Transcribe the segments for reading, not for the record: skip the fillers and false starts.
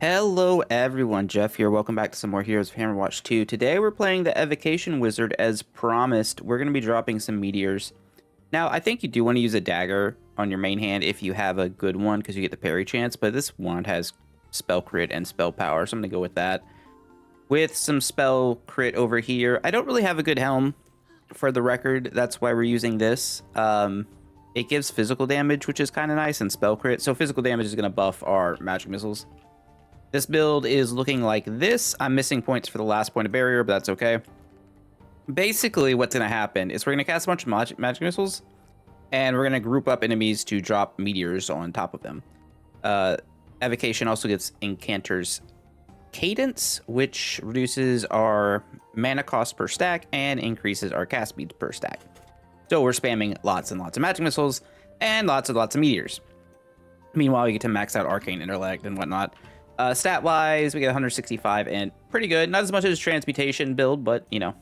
Hello everyone, Jeff here. Welcome back to some more Heroes of Hammerwatch 2. Today we're playing the Evocation Wizard as promised. We're going to be dropping some meteors. Now, I think you do want to use a dagger on your main hand if you have a good one because you get the parry chance, but this wand has spell crit and spell power, so I'm going to go with that. With some spell crit over here, I don't really have a good helm for the record. That's why we're using this. It gives physical damage, which is kind of nice, and spell crit. So physical damage is going to buff our magic missiles. This build is looking like this. I'm missing points for the last point of barrier, but that's okay. Basically, what's going to happen is we're going to cast a bunch of magic missiles, and we're going to group up enemies to drop meteors on top of them. Evocation also gets Incanter's Cadence, which reduces our mana cost per stack and increases our cast speed per stack. So we're spamming lots and lots of magic missiles and lots of meteors. Meanwhile, you get to max out Arcane Intellect and whatnot. Stat-wise, we get 165 and pretty good. Not as much as Transmutation build, but, you know,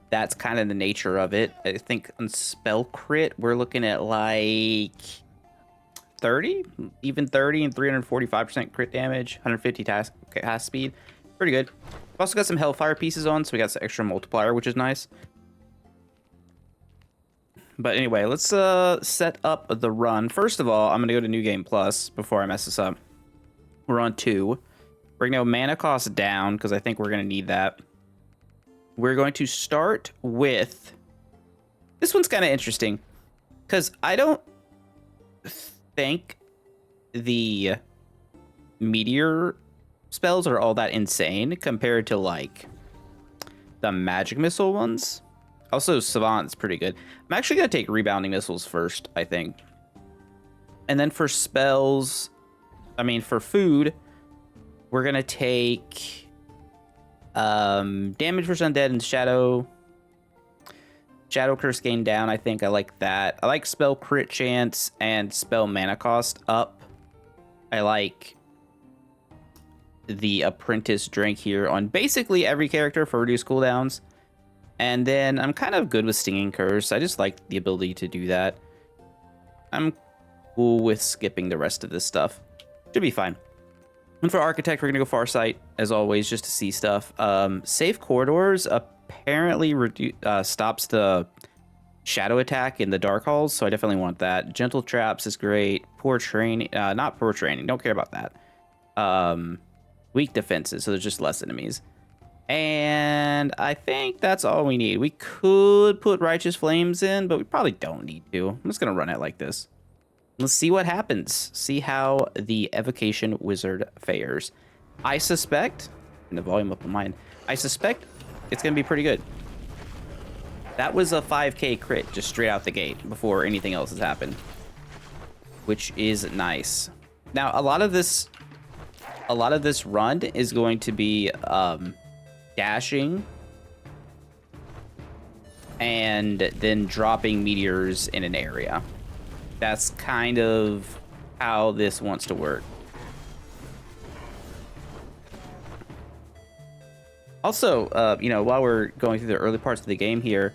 that's kind of the nature of it. I think on Spell Crit, we're looking at like 30? Even 30 and 345% crit damage, 150 task speed. Pretty good. We've also got some Hellfire pieces on, so we got some extra multiplier, which is nice. But anyway, let's set up the run. First of all, I'm going to go to New Game Plus before I mess this up. We're on 2. We're going to go mana cost down because I think we're going to need that. We're going to start with... This one's kind of interesting because I don't think the meteor spells are all that insane compared to like the magic missile ones. Also, Savant's pretty good. I'm actually going to take rebounding missiles first, I think. And then for spells... for food, we're going to take damage versus undead and shadow curse gain down. I think I like that. I like spell crit chance and spell mana cost up. I like the apprentice drink here on basically every character for reduced cooldowns. And then I'm kind of good with stinging curse. I just like the ability to do that. I'm cool with skipping the rest of this stuff. Should be fine. And for Architect, we're going to go Farsight, as always, just to see stuff. Safe Corridors apparently stops the shadow attack in the Dark Halls, so I definitely want that. Gentle Traps is great. Poor Training, not Poor Training, don't care about that. Weak Defenses, so there's just less enemies. And I think that's all we need. We could put Righteous Flames in, but we probably don't need to. I'm just going to run it like this. Let's see what happens. See how the Evocation Wizard fares. I suspect, and the volume up on mine, I suspect it's going to be pretty good. That was a 5k crit just straight out the gate before anything else has happened, which is nice. Now, a lot of this run is going to be dashing and then dropping meteors in an area. That's kind of how this wants to work. Also, while we're going through the early parts of the game here,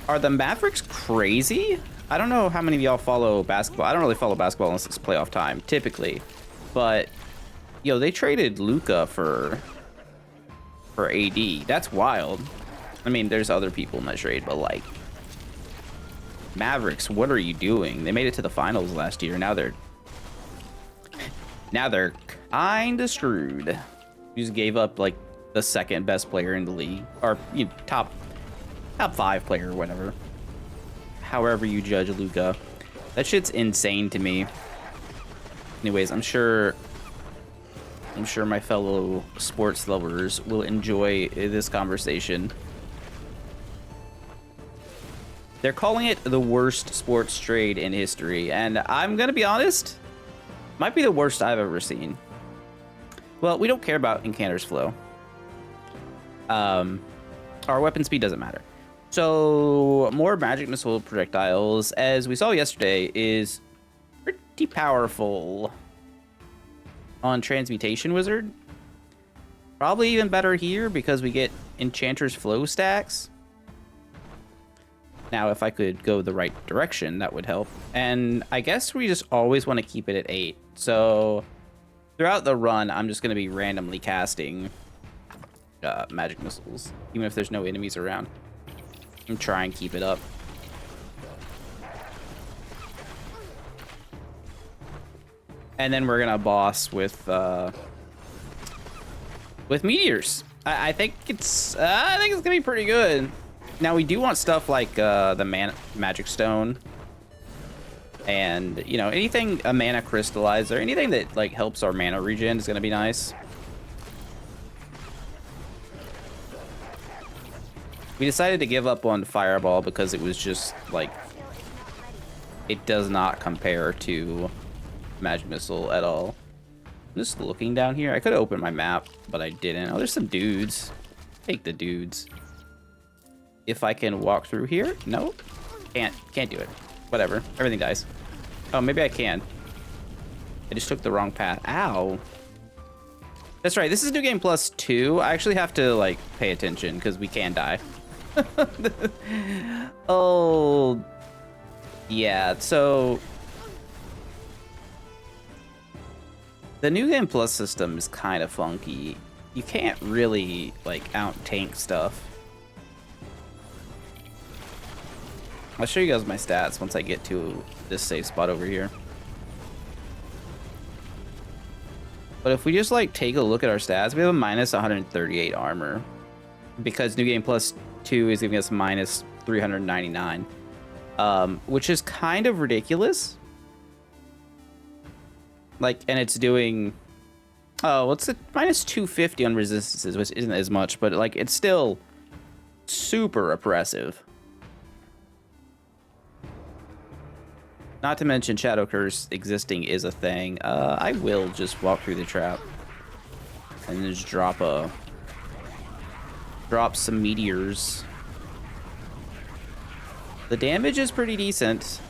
are the Mavericks crazy? I don't know how many of y'all follow basketball. I don't really follow basketball unless it's playoff time, typically. But, they traded Luka for AD. That's wild. There's other people in that trade, but like... Mavericks, what are you doing? They made it to the finals last year. Now they're kind of screwed. You just gave up like the second best player in the league, or top 5 player or whatever. However you judge Luka, that shit's insane to me. Anyways, I'm sure my fellow sports lovers will enjoy this conversation. They're calling it the worst sports trade in history, and I'm gonna be honest, might be the worst I've ever seen. Well, we don't care about Incanter's flow. Our weapon speed doesn't matter. So, more magic missile projectiles, as we saw yesterday, is pretty powerful on Transmutation Wizard. Probably even better here because we get Enchanter's flow stacks. Now, if I could go the right direction, that would help. And I guess we just always want to keep it at 8. So throughout the run, I'm just going to be randomly casting magic missiles, even if there's no enemies around. And try and keep it up. And then we're gonna boss with meteors. I think it's gonna be pretty good. Now we do want stuff like the magic stone, and you know, anything, a mana crystallizer, anything that like helps our mana regen is gonna be nice. We decided to give up on fireball because it was just like, it does not compare to magic missile at all. I'm just looking down here. I could have opened my map, but I didn't. Oh, there's some dudes. Take the dudes. If I can walk through here? No, can't do it. Whatever, everything dies. Oh, maybe I can. I just took the wrong path. Ow. That's right, this is New Game Plus 2. I actually have to like pay attention because we can die. Oh, yeah, so the New Game Plus system is kind of funky. You can't really like out-tank stuff. I'll show you guys my stats once I get to this safe spot over here. But if we just like take a look at our stats, we have a minus 138 armor because New Game Plus 2 is giving us minus 399, which is kind of ridiculous. Like, and it's doing, oh, what's it? Minus 250 on resistances, which isn't as much, but like it's still super oppressive. Not to mention Shadow Curse existing is a thing. I will just walk through the trap and just drop some meteors. The damage is pretty decent,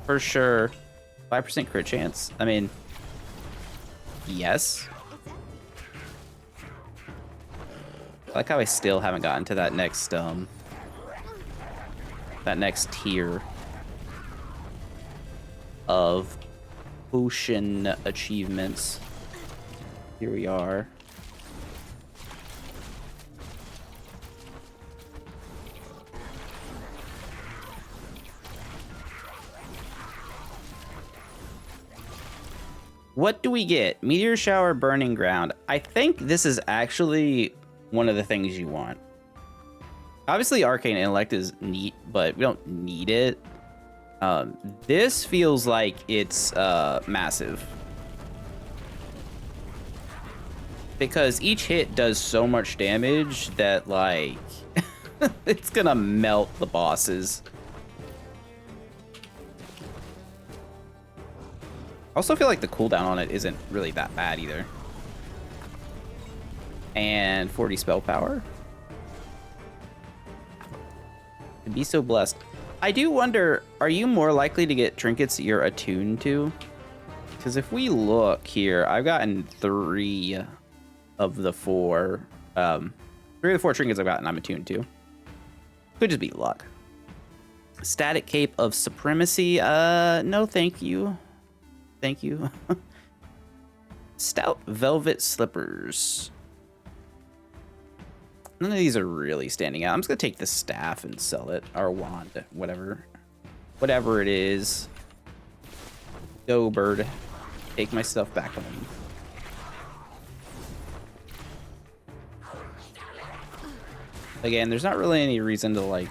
for sure. 5% crit chance. I mean, yes. I like how I still haven't gotten to that next tier of ocean achievements. Here we are. What do we get? Meteor shower, burning ground. I think this is actually one of the things you want. Obviously, arcane intellect is neat, but we don't need it. This feels like it's massive. Because each hit does so much damage that, like, it's gonna melt the bosses. I also feel like the cooldown on it isn't really that bad either. And 40 spell power. To be so blessed. I do wonder, are you more likely to get trinkets that you're attuned to? Because if we look here, I've gotten 3 of the 4. 3 of the 4 trinkets I've gotten I'm attuned to. Could just be luck. Static Cape of Supremacy. No thank you. Thank you. Stout Velvet Slippers. None of these are really standing out. I'm just gonna take the staff and sell it. Or wand, whatever it is. Go, bird. Take my stuff back home. Again, there's not really any reason to like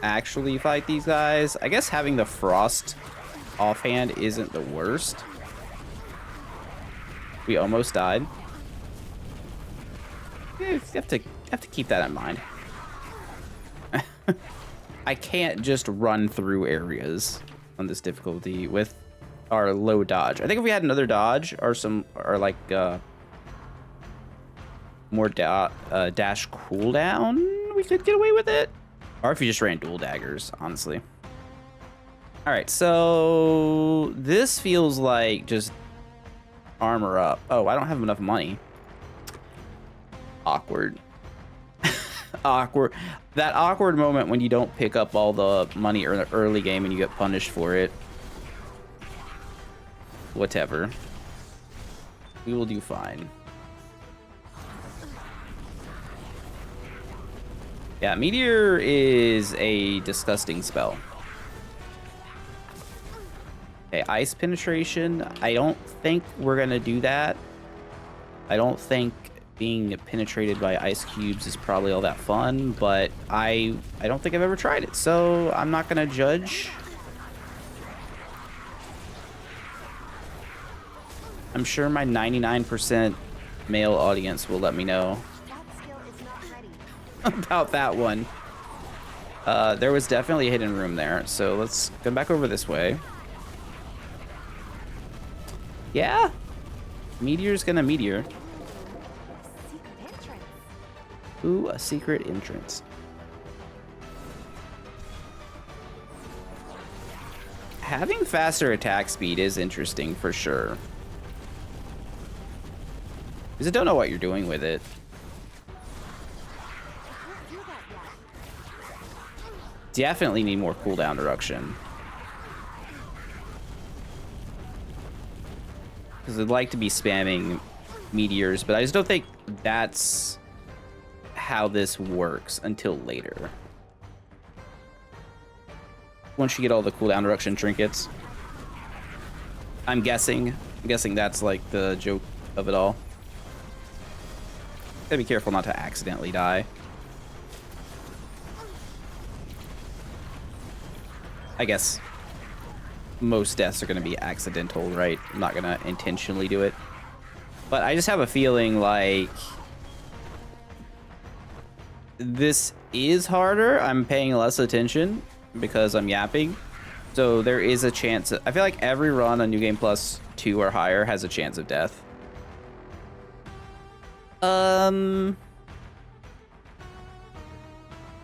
actually fight these guys. I guess having the frost offhand isn't the worst. We almost died. You have to keep that in mind. I can't just run through areas on this difficulty with our low dodge. I think if we had another dodge or like more dash cooldown, we could get away with it. Or if you just ran dual daggers, honestly. All right, so this feels like just armor up. Oh, I don't have enough money. Awkward. Awkward. That awkward moment when you don't pick up all the money in the early game and you get punished for it. Whatever. We will do fine. Yeah, Meteor is a disgusting spell. Okay, Ice Penetration. I don't think we're going to do that. I don't think being penetrated by ice cubes is probably all that fun, but I don't think I've ever tried it, so I'm not going to judge. I'm sure my 99% male audience will let me know about that one. There was definitely a hidden room there, so let's go back over this way. Yeah, Meteor's gonna Meteor. Ooh, a secret entrance. Having faster attack speed is interesting for sure. Because I don't know what you're doing with it. Definitely need more cooldown reduction. Because I'd like to be spamming meteors, but I just don't think that's how this works until later. Once you get all the cooldown reduction trinkets. I'm guessing that's like the joke of it all. Gotta be careful not to accidentally die. I guess most deaths are going to be accidental, right? I'm not going to intentionally do it. But I just have a feeling like this is harder. I'm paying less attention because I'm yapping. So there is a chance. I feel like every run on New Game Plus 2 or higher has a chance of death. I'm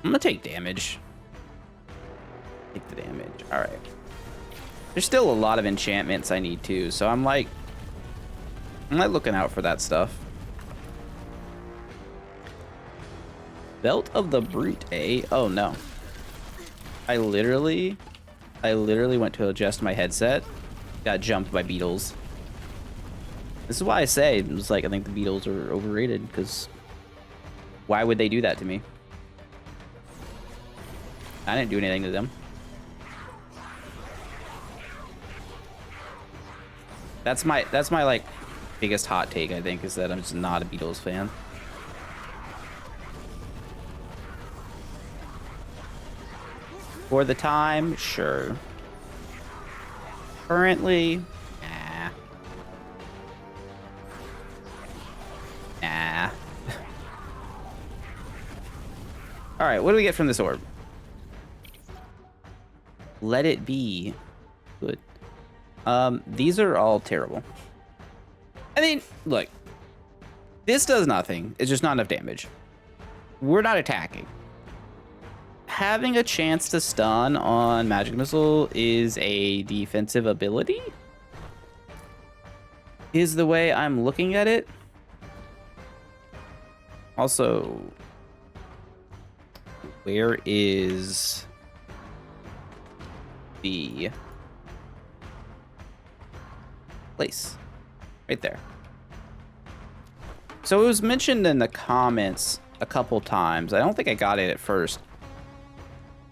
going to take damage. Take the damage. All right. There's still a lot of enchantments I need too, so I'm like looking out for that stuff. Belt of the Brute, eh? Oh no. I literally went to adjust my headset, got jumped by beetles. This is why I say it was like I think the beetles are overrated, because why would they do that to me? I didn't do anything to them. That's my like biggest hot take, I think, is that I'm just not a Beatles fan. For the time, sure. Currently, nah. Nah. All right, what do we get from this orb? Let it be. Good. These are all terrible. I mean, look. This does nothing. It's just not enough damage. We're not attacking. Having a chance to stun on Magic Missile is a defensive ability? Is the way I'm looking at it. Also, where is the place? Right there. So it was mentioned in the comments a couple times. I don't think I got it at first.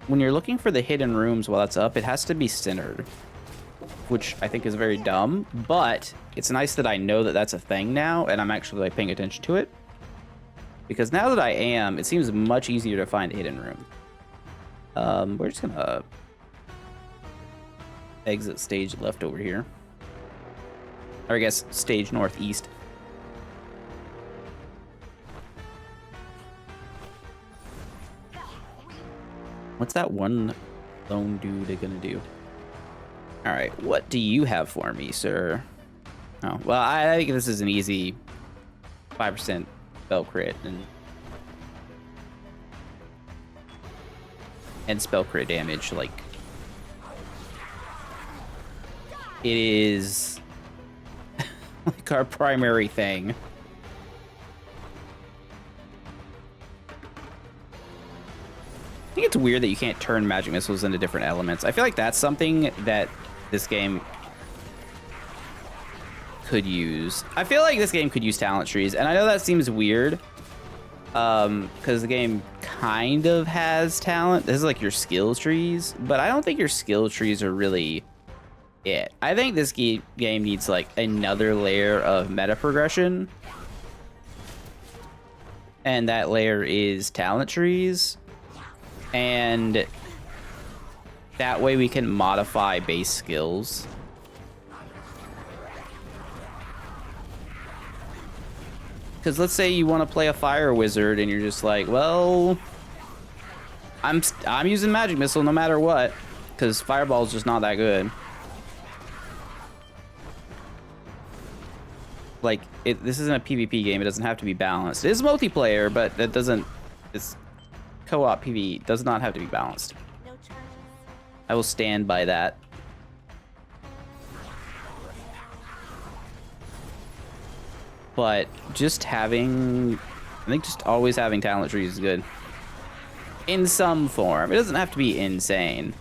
When you're looking for the hidden rooms while it's up, it has to be centered, which I think is very dumb, but it's nice that I know that that's a thing now, and I'm actually like paying attention to it. Because now that I am, it seems much easier to find a hidden room. We're just gonna exit stage left over here. Or I guess stage northeast. What's that one lone dude gonna do? All right, what do you have for me, sir? Oh, well, I think this is an easy 5% spell crit and spell crit damage. Like, it is like our primary thing. I think it's weird that you can't turn magic missiles into different elements. I feel like that's something that this game could use. I feel like this game could use talent trees, and I know that seems weird, because the game kind of has talent. This is like your skill trees, but I don't think your skill trees are really it. I think this game needs like another layer of meta progression, and that layer is talent trees, and that way we can modify base skills. Because let's say you want to play a fire wizard and you're just like, well, I'm using magic missile no matter what, because fireball's just not that good. Like, this isn't a PvP game. It doesn't have to be balanced. It is multiplayer, but that doesn't. It's co-op PvE. Does not have to be balanced. No charges. I will stand by that. But just having, I think just always having talent trees is good. In some form. It doesn't have to be insane.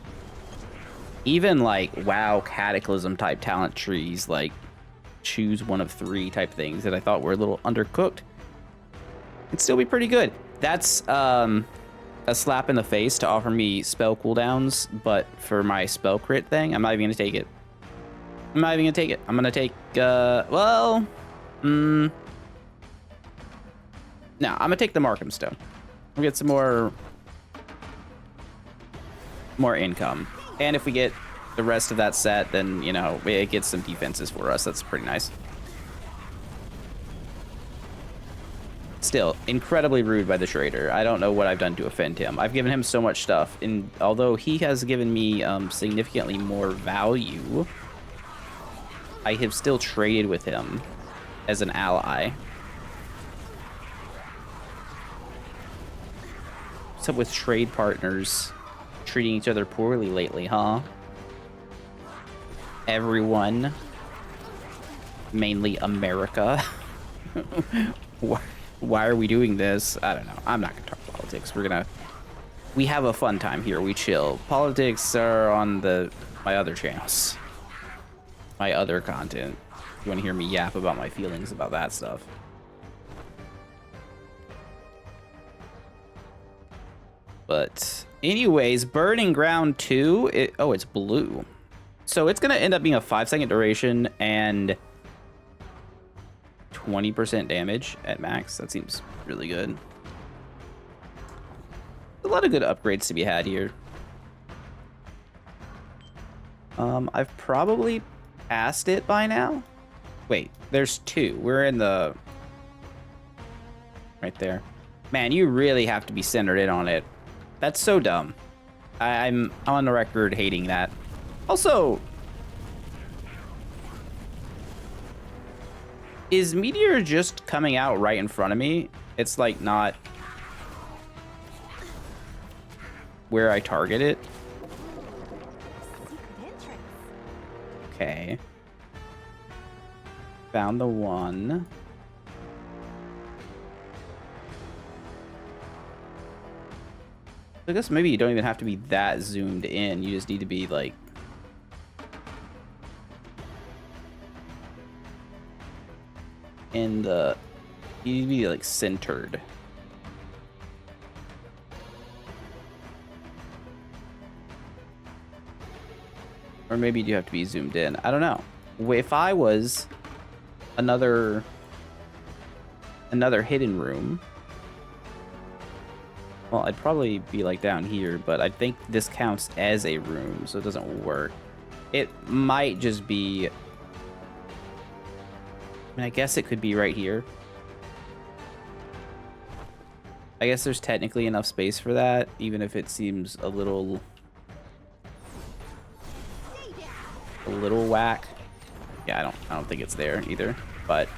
Even like WoW Cataclysm type talent trees, like choose one of 3 type things that I thought were a little undercooked, it'd still be pretty good. That's a slap in the face to offer me spell cooldowns, but for my spell crit thing, I'm not even gonna take it. I'm not even gonna take it. I'm gonna take, well, no, I'm gonna take the Markham Stone. We'll get some more income. And if we get the rest of that set, then, you know, it gets some defenses for us. That's pretty nice. Still, incredibly rude by the trader. I don't know what I've done to offend him. I've given him so much stuff, and although he has given me significantly more value, I have still traded with him as an ally. What's up with trade partners treating each other poorly lately, huh? Everyone, mainly America. Why are we doing this? I don't know. I'm not gonna talk politics. We have a fun time here. We chill. Politics are on my other channels, my other content. If you want to hear me yap about my feelings about that stuff. But anyways, Burning Ground 2, it's blue. So it's going to end up being a 5-second duration and 20% damage at max. That seems really good. A lot of good upgrades to be had here. I've probably passed it by now. Wait, there's 2. We're in the... right there. Man, you really have to be centered in on it. That's so dumb. I'm on the record hating that. Also, is Meteor just coming out right in front of me? It's like not where I target it. Okay. Found the one. I guess maybe you don't even have to be that zoomed in. You just need to be like... in the... you need to be like centered. Or maybe you do have to be zoomed in. I don't know. If I was another hidden room... well, I'd probably be like down here, but I think this counts as a room, so it doesn't work. It might just be... I mean, I guess it could be right here. I guess there's technically enough space for that, even if it seems a little whack. Yeah, I don't think it's there either, but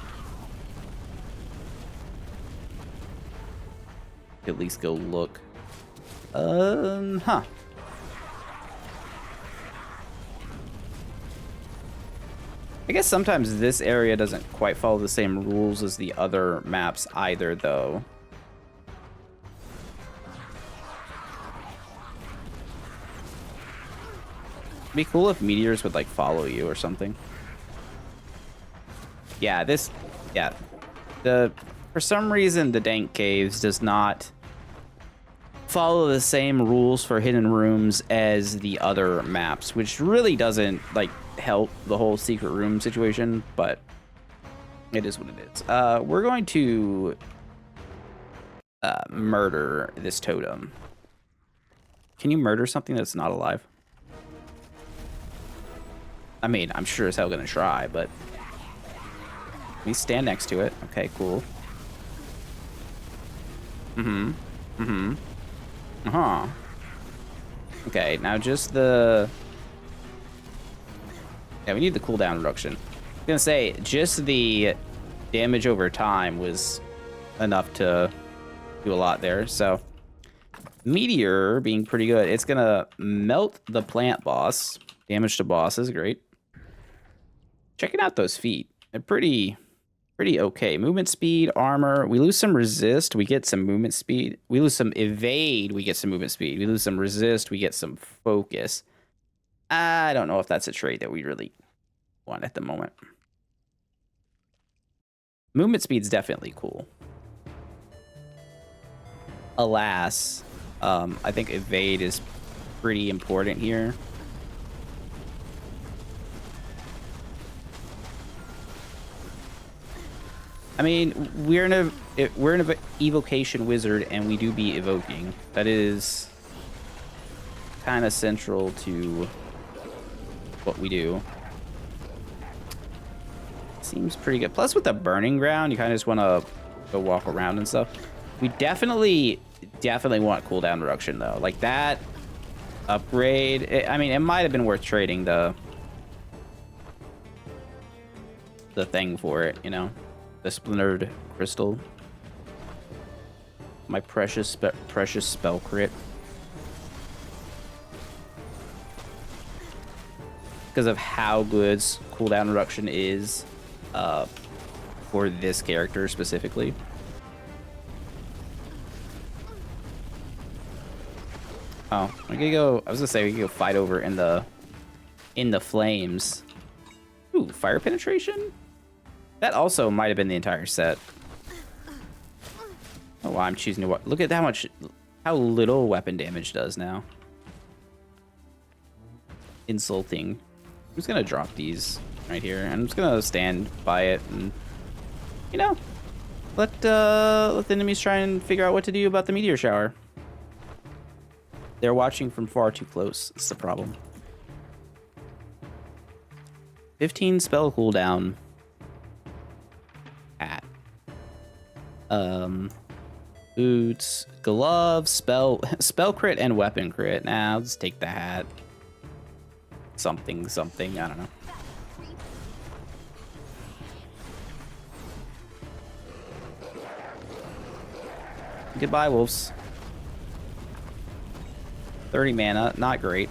at least go look. Huh. I guess sometimes this area doesn't quite follow the same rules as the other maps either, though. It'd be cool if meteors would, like, follow you or something. Yeah, yeah. For some reason, the Dank Caves does not follow the same rules for hidden rooms as the other maps, which really doesn't, like, help the whole secret room situation, but it is what it is. We're going to murder this totem. Can you murder something that's not alive? I mean, I'm sure as hell gonna try, but we stand next to it. Okay, cool. Uh-huh. Okay, now just the... Yeah, we need the cooldown reduction. I was gonna say, just the damage over time was enough to do a lot there, so... Meteor being pretty good. It's gonna melt the plant boss. Damage to boss is great. Checking out those feet. They're pretty okay. Movement speed, armor. We lose some resist. We get some movement speed. We lose some evade. We get some movement speed. We lose some resist. We get some focus. I don't know if that's a trait that we really want at the moment. Movement speed's definitely cool. Alas, I think evade is pretty important here. I mean, we're an evocation wizard, and we do be evoking. That is kind of central to what we do. Seems pretty good. Plus, with the burning ground, you kind of just want to go walk around and stuff. We definitely want cooldown reduction, though. Like, that upgrade... I mean, it might have been worth trading the thing for it, you know? The splintered crystal. My precious spell crit. Because of how good cooldown reduction is for this character specifically. Oh, I was gonna say we could go fight over in the flames. Ooh, fire penetration? That also might have been the entire set. Oh, wow, I'm choosing to... Look at how little weapon damage does now. Insulting. I'm just gonna drop these right here. I'm just gonna stand by it and, you know, let the enemies try and figure out what to do about the meteor shower. They're watching from far too close. That's the problem. 15 spell cooldown. Hat. Boots, gloves, spell crit, and weapon crit. Nah, let's take the hat. Something, I don't know. Goodbye, wolves. 30 mana, not great.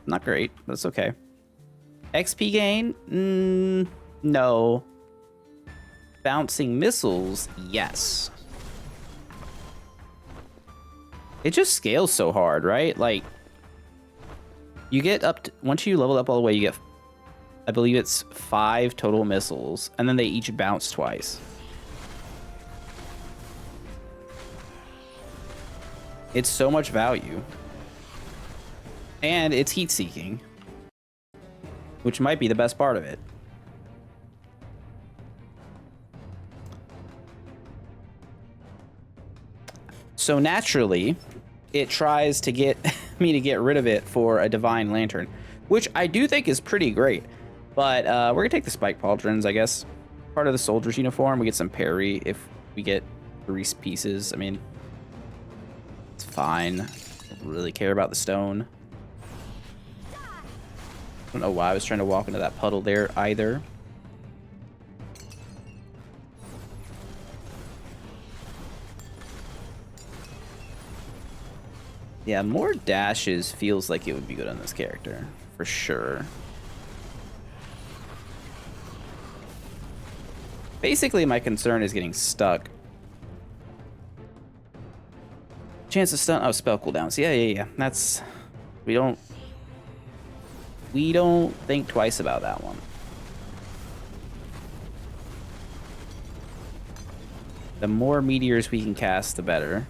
Not great, but it's okay. XP gain? No. Bouncing missiles? Yes. It just scales so hard, right? Like, you get up to, once you level up all the way, you get, I believe it's 5 total missiles, and then they each bounce twice. It's so much value. And it's heat-seeking, which might be the best part of it. So naturally, it tries to get me to get rid of it for a Divine Lantern, which I do think is pretty great. But we're going to take the Spike Pauldrons, I guess. Part of the soldier's uniform. We get some parry if we get 3 pieces. I mean, it's fine. I don't really care about the stone. I don't know why I was trying to walk into that puddle there either. Yeah, more dashes feels like it would be good on this character, for sure. Basically, my concern is getting stuck. Chance to stun... Oh, spell cooldowns. Yeah. That's... We don't think twice about that one. The more meteors we can cast, the better.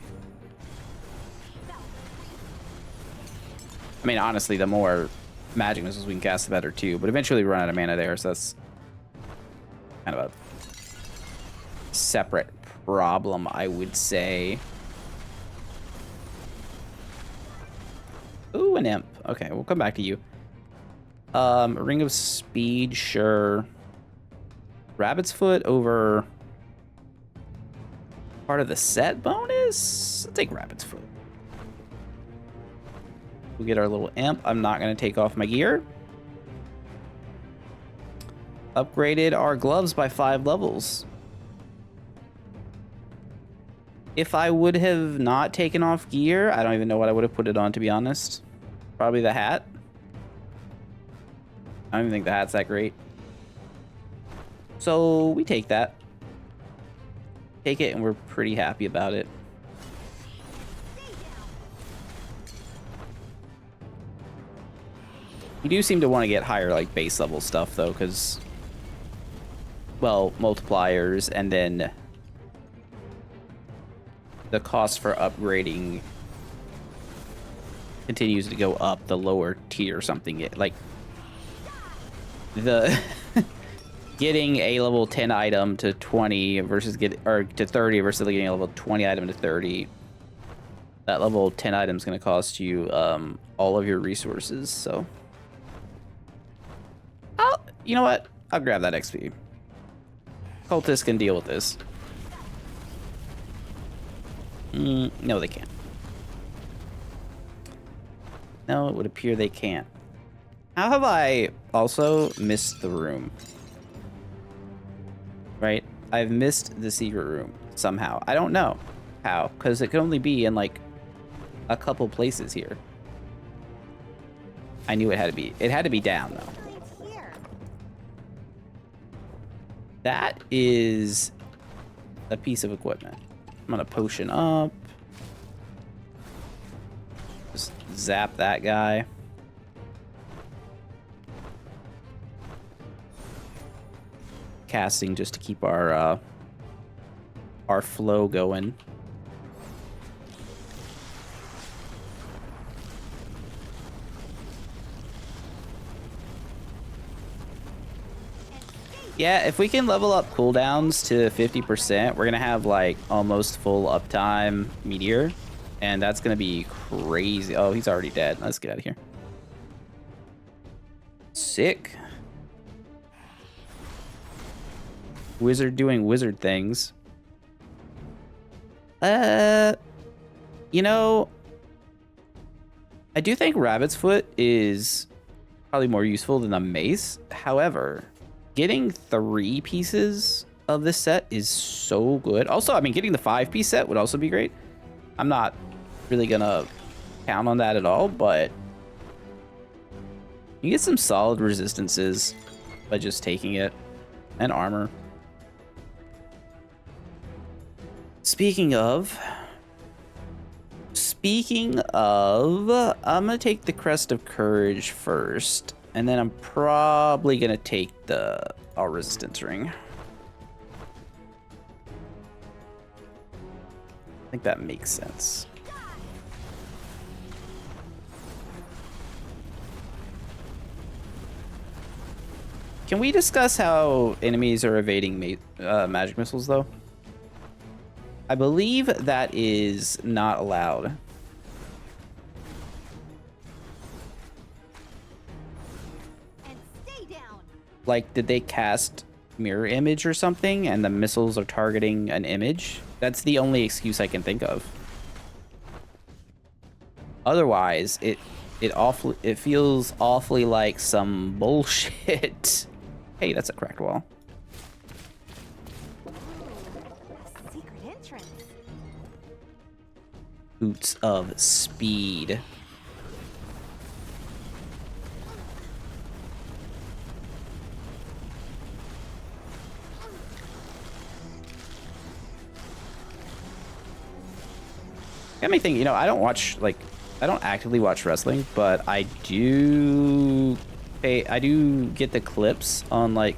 I mean, honestly, the more magic missiles we can cast, the better too. But eventually we run out of mana there, so that's kind of a separate problem, I would say. Ooh, an imp. Okay, we'll come back to you. Ring of Speed, sure. Rabbit's Foot over part of the set bonus? I'll take Rabbit's Foot. We'll get our little imp. I'm not going to take off my gear. Upgraded our gloves by 5 levels. If I would have not taken off gear, I don't even know what I would have put it on, to be honest. Probably the hat. I don't even think the hat's that great. So we take that. Take it, and we're pretty happy about it. You do seem to want to get higher, like, base level stuff, though, because, well, multipliers, and then the cost for upgrading continues to go up the lower tier or something. Like, the getting a level 10 item to 20 versus to 30 versus getting a level 20 item to 30. That level 10 item is going to cost you all of your resources, so... You know what? I'll grab that XP. Cultists can deal with this. No, they can't. No, it would appear they can't. How have I also missed the room? Right? I've missed the secret room somehow. I don't know how, because it could only be in, like, a couple places here. I knew it had to be. It had to be down, though. That is a piece of equipment. I'm gonna potion up. Just zap that guy. Casting just to keep our flow going. Yeah, if we can level up cooldowns to 50%, we're gonna have like almost full uptime Meteor, and that's gonna be crazy. Oh, he's already dead. Let's get out of here. Sick. Wizard doing wizard things. You know, I do think Rabbit's Foot is probably more useful than a mace. However, getting 3 pieces of this set is so good. Also, I mean, getting the 5-piece set would also be great. I'm not really gonna count on that at all, but you get some solid resistances by just taking it, and armor. Speaking of, I'm gonna take the Crest of Courage first. And then I'm probably gonna take our resistance ring. I think that makes sense. Can we discuss how enemies are evading magic missiles, though? I believe that is not allowed. Like, did they cast mirror image or something and the missiles are targeting an image? That's the only excuse I can think of. Otherwise, it feels awfully like some bullshit. Hey, that's a cracked wall. A secret entrance. Boots of Speed. Got me thinking, you know, I don't actively watch wrestling, but I do get the clips on like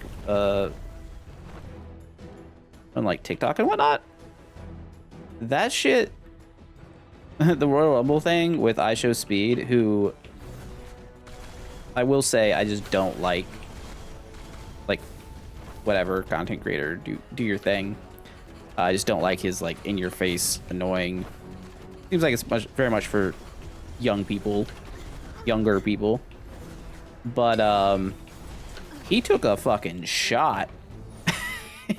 TikTok and whatnot. That shit, the Royal Rumble thing with I Show Speed, who I will say I just don't like whatever content creator, do your thing. I just don't like his like in your face annoying. Seems like it's very much for younger people. But he took a fucking shot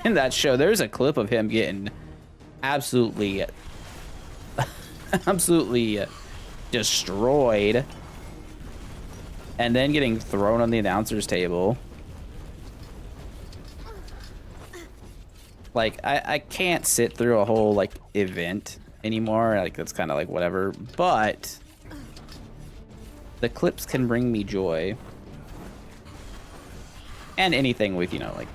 in that show. There's a clip of him getting absolutely destroyed and then getting thrown on the announcer's table. Like, I can't sit through a whole like event anymore. Like, that's kind of like whatever, but the clips can bring me joy. And anything with, you know, like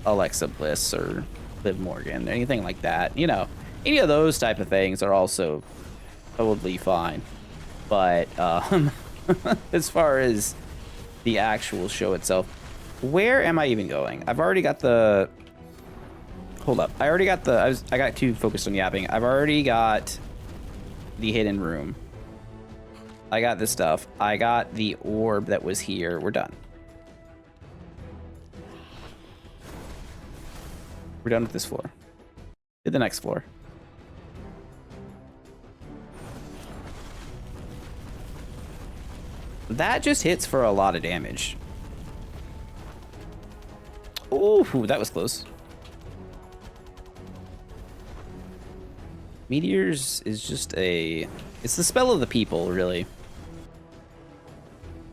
Alexa Bliss or Liv Morgan, anything like that, you know, any of those type of things are also totally fine. But as far as the actual show itself, where am I even going? I've already got the... Hold up. I already got the... I got too focused on yapping. I've already got the hidden room. I got this stuff. I got the orb that was here. We're done. We're done with this floor. To the next floor. That just hits for a lot of damage. Ooh, that was close. Meteors is just it's the spell of the people, really.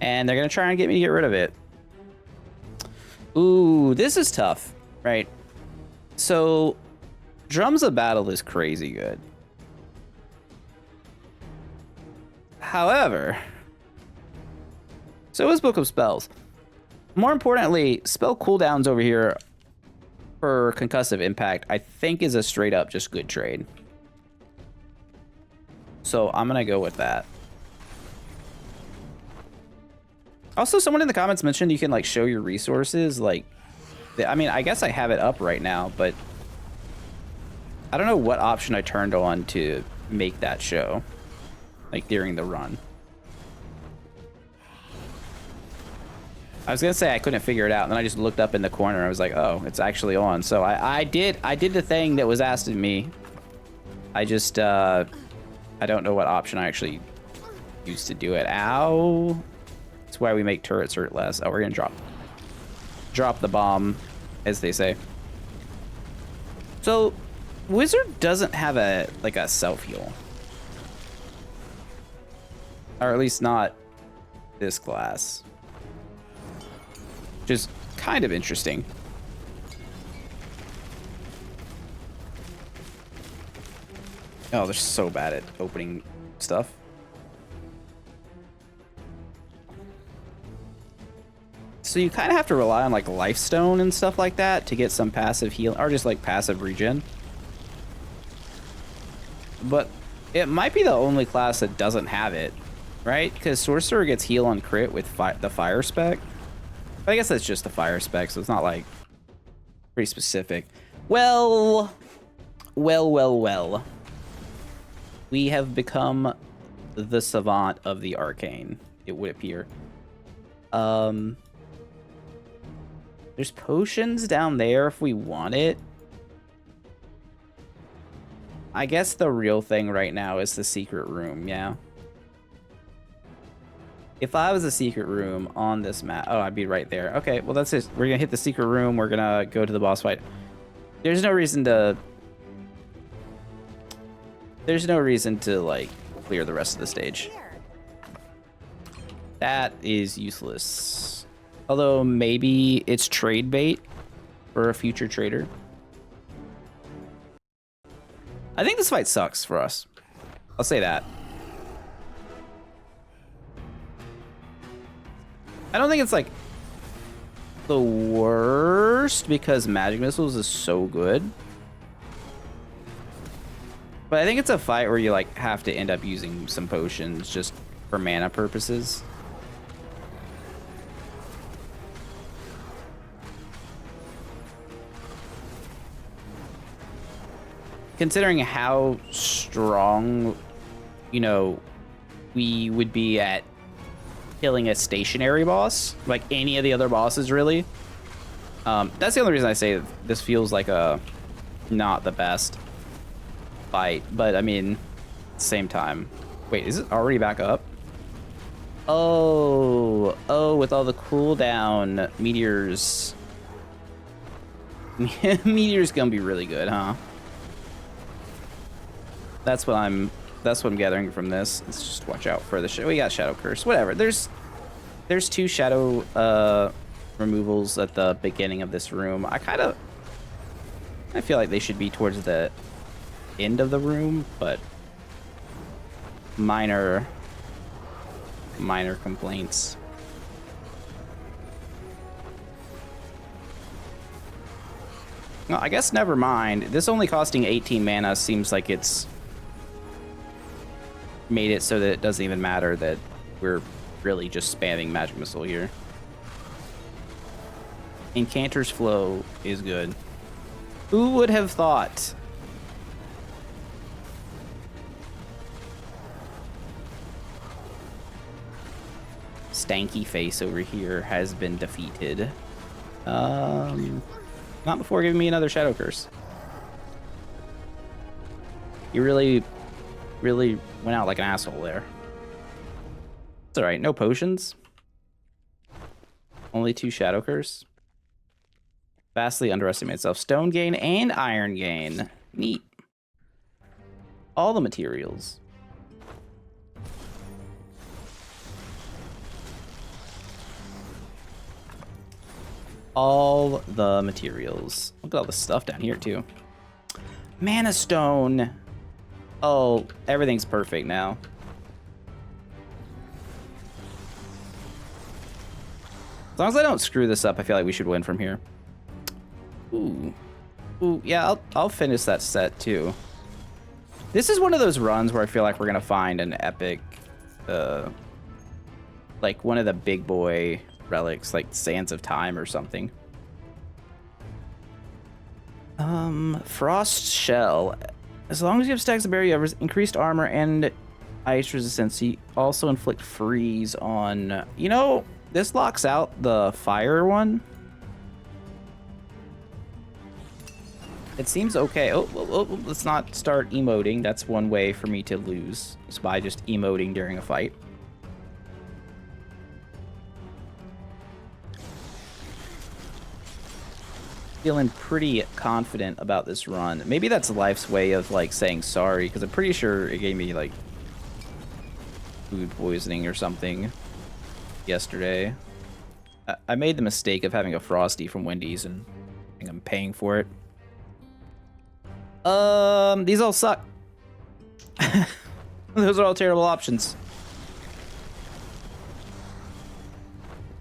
And they're gonna try and get me to get rid of it. Ooh, this is tough, right? So, Drums of Battle is crazy good. However, so is Book of Spells. More importantly, spell cooldowns over here for concussive impact, I think is a straight up just good trade. So I'm gonna go with that. Also, someone in the comments mentioned you can like show your resources. Like, I mean, I guess I have it up right now, but I don't know what option I turned on to make that show, like during the run. I was gonna say I couldn't figure it out, and then I just looked up in the corner. I was like, oh, it's actually on. So I did the thing that was asked of me. I just I don't know what option I actually used to do it. Ow! That's why we make turrets hurt less. Oh, we're gonna drop the bomb, as they say. So, Wizard doesn't have a self heal, or at least not this class, which is kind of interesting. Oh, they're so bad at opening stuff. So you kind of have to rely on like Lifestone and stuff like that to get some passive heal, or just like passive regen. But it might be the only class that doesn't have it, right? Because Sorcerer gets heal on crit with the fire spec. But I guess that's just the fire spec, so it's not like pretty specific. Well. We have become the savant of the arcane, it would appear. There's potions down there if we want it. I guess the real thing right now is the secret room, yeah. If I was a secret room on this map, oh, I'd be right there. Okay, well that's it. We're gonna hit the secret room. We're gonna go to the boss fight. There's no reason to like clear the rest of the stage. That is useless. Although maybe it's trade bait for a future trader. I think this fight sucks for us. I'll say that. I don't think it's like the worst because Magic Missiles is so good. But I think it's a fight where you like have to end up using some potions just for mana purposes. considering how strong, you know, we would be at killing a stationary boss, like any of the other bosses, really. That's the only reason I say this feels like a not the best fight, but I mean, at the same time. Wait, is it already back up? Oh, with all the cooldown, Meteor's... Meteor's gonna be really good, huh? That's what I'm gathering from this. Let's just watch out for the we got Shadow Curse. Whatever. There's 2 shadow removals at the beginning of this room. I feel like they should be towards the end of the room, but minor complaints. Well, I guess never mind. This only costing 18 mana seems like it's made it so that it doesn't even matter that we're really just spamming Magic Missile here. Incanter's Flow is good. Who would have thought? Stanky Face over here has been defeated. Not before giving me another Shadow Curse. You really went out like an asshole there. It's alright, no potions. Only 2 Shadow Curse. Vastly underestimate itself. Stone gain and iron gain. Neat. All the materials. All the materials. Look at all the stuff down here, too. Mana Stone. Oh, everything's perfect now. As long as I don't screw this up, I feel like we should win from here. Ooh. Ooh, yeah, I'll finish that set, too. This is one of those runs where I feel like we're going to find an epic, like one of the big boy relics, like Sands of Time or something. Frost Shell. As long as you have stacks of barrier, you have increased armor and ice resistance. You also inflict freeze on... You know, this locks out the fire one. It seems okay. Oh, let's not start emoting. That's one way for me to lose, is by just emoting during a fight. Feeling pretty confident about this run. Maybe that's life's way of like saying sorry, because I'm pretty sure it gave me like food poisoning or something yesterday. I made the mistake of having a Frosty from Wendy's, and I think I'm paying for it. These all suck. Those are all terrible options.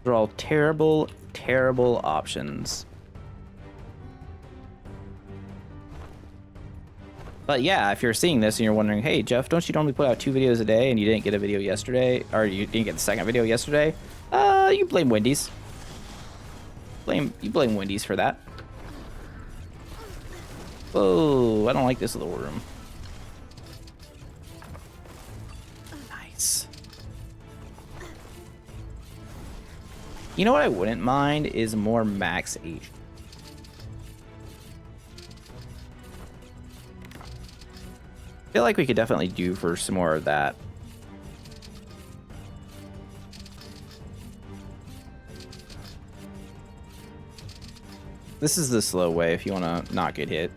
They're all terrible, terrible options. But yeah, if you're seeing this and you're wondering, hey, Jeff, don't you normally put out 2 videos a day and you didn't get a video yesterday, or you didn't get the second video yesterday? You blame Wendy's. You blame Wendy's for that. Whoa, I don't like this little room. Nice. You know what I wouldn't mind is more max HP. I feel like we could definitely do for some more of that. This is the slow way if you want to not get hit.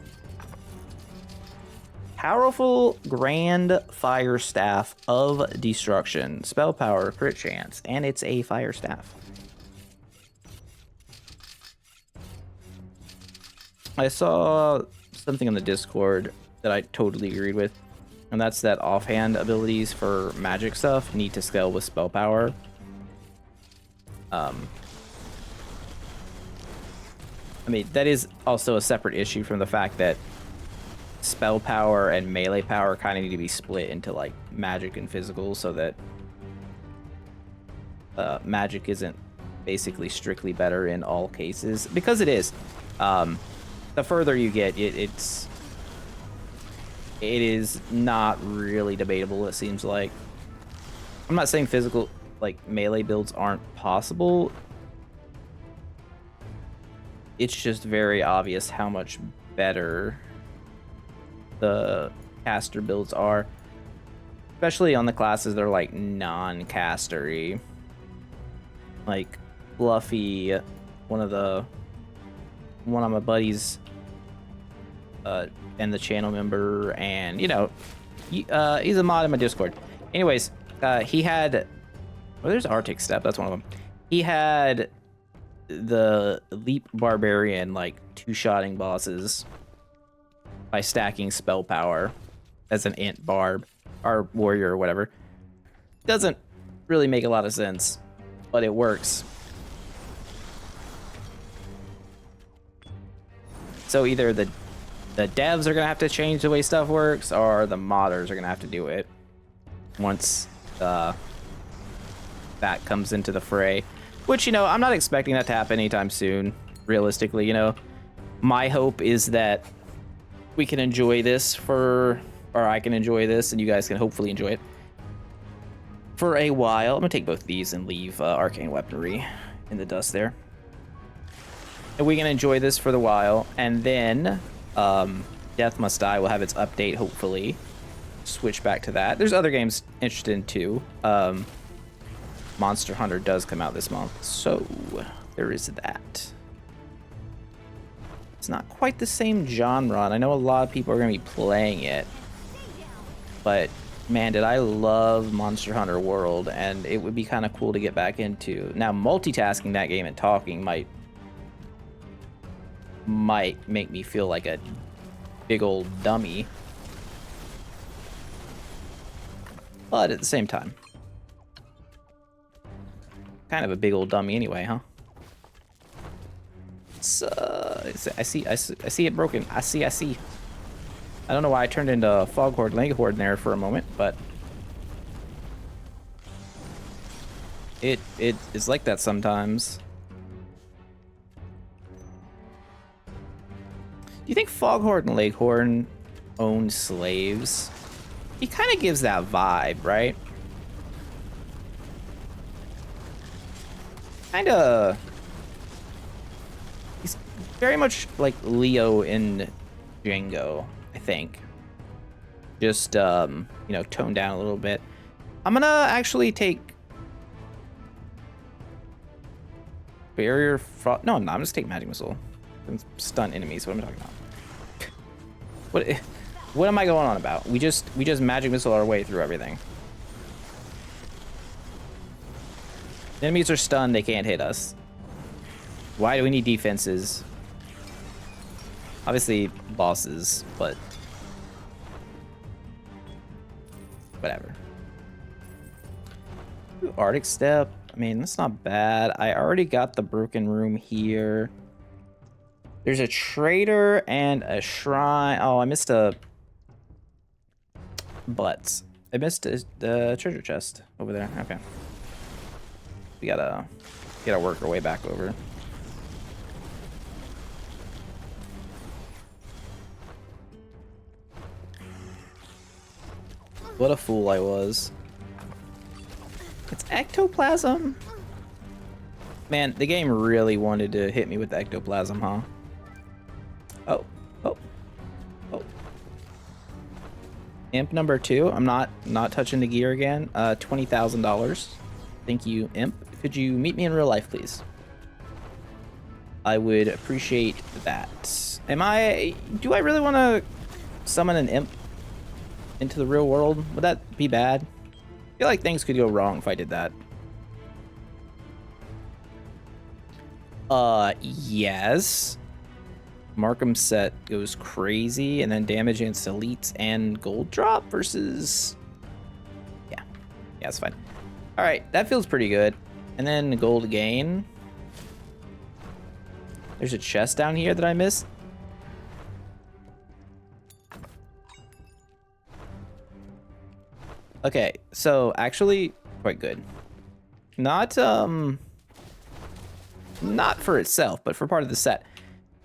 Powerful Grand Fire Staff of Destruction. Spell power, crit chance, and it's a fire staff. I saw something on the Discord that I totally agreed with, and that's that offhand abilities for magic stuff need to scale with spell power. I mean, that is also a separate issue from the fact that spell power and melee power kind of need to be split into like magic and physical, so that magic isn't basically strictly better in all cases, because it is. The further you get, it's it is not really debatable, it seems like. I'm not saying physical, like, melee builds aren't possible. It's just very obvious how much better the caster builds are. Especially on the classes that are, like, non-castery. Like, Fluffy, one of my buddies, and the channel member, and, you know, he's a mod in my Discord. Anyways, he had... Well, there's Arctic Step, that's one of them. He had the Leap Barbarian, like, two-shotting bosses by stacking spell power as an int barb, or warrior, or whatever. Doesn't really make a lot of sense, but it works. So either the devs are gonna have to change the way stuff works, or the modders are gonna have to do it once that comes into the fray. Which, you know, I'm not expecting that to happen anytime soon, realistically, you know. My hope is that we can enjoy this or I can enjoy this, and you guys can hopefully enjoy it for a while. I'm gonna take both these and leave arcane weaponry in the dust there. And we can enjoy this for the while, and then Death Must Die will have its update, hopefully. Switch back to that. There's other games interested in too. Monster Hunter does come out this month, so there is that. It's not quite the same genre, and I know a lot of people are going to be playing it, but man, did I love Monster Hunter World, and it would be kind of cool to get back into. Now, multitasking that game and talking might make me feel like a big old dummy, but at the same time, kind of a big old dummy anyway, huh? It's, I see it broken. I see. I don't know why I turned into Foghorn Leghorn there for a moment, but it is like that sometimes. Do you think Foghorn Leghorn owned slaves? He kind of gives that vibe, right? He's very much like Leo in Django, I think. Just, you know, toned down a little bit. I'm gonna actually take Barrier Frost. No, I'm not. I'm just taking Magic Missile. And stun enemies. What am I talking about? What am I going on about? We just Magic Missile our way through everything. Enemies are stunned, they can't hit us. Why do we need defenses? Obviously, bosses, but whatever. Ooh, Arctic Step. I mean, that's not bad. I already got the Broken Room here. There's a trader and a shrine. Oh, I missed a... Butts. I missed the treasure chest over there. Okay. We gotta work our way back over. What a fool I was. It's ectoplasm? Man, the game really wanted to hit me with the ectoplasm, huh? Oh. Imp number 2. I'm not touching the gear again. $20,000. Thank you, Imp. Could you meet me in real life, please? I would appreciate that. Do I really want to summon an Imp into the real world? Would that be bad? I feel like things could go wrong if I did that. Yes. Markham set goes crazy, and then damage against elites and gold drop versus... Yeah, it's fine. All right, that feels pretty good. And then gold gain. There's a chest down here that I missed. Okay, so actually quite good. Not for itself, but for part of the set.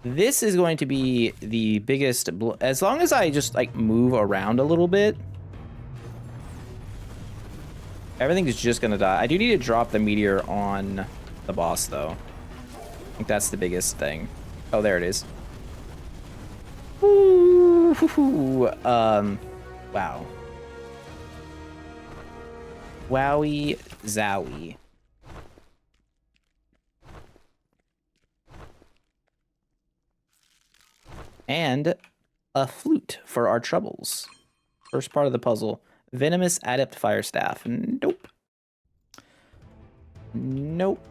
This is going to be the biggest, as long as I just like move around a little bit, everything is just gonna die. I do need to drop the meteor on the boss though. I think that's the biggest thing. Oh, there it is. Ooh, wow. Wowie zowie. And a flute for our troubles. First part of the puzzle. Venomous Adept Fire Staff. Nope. Nope.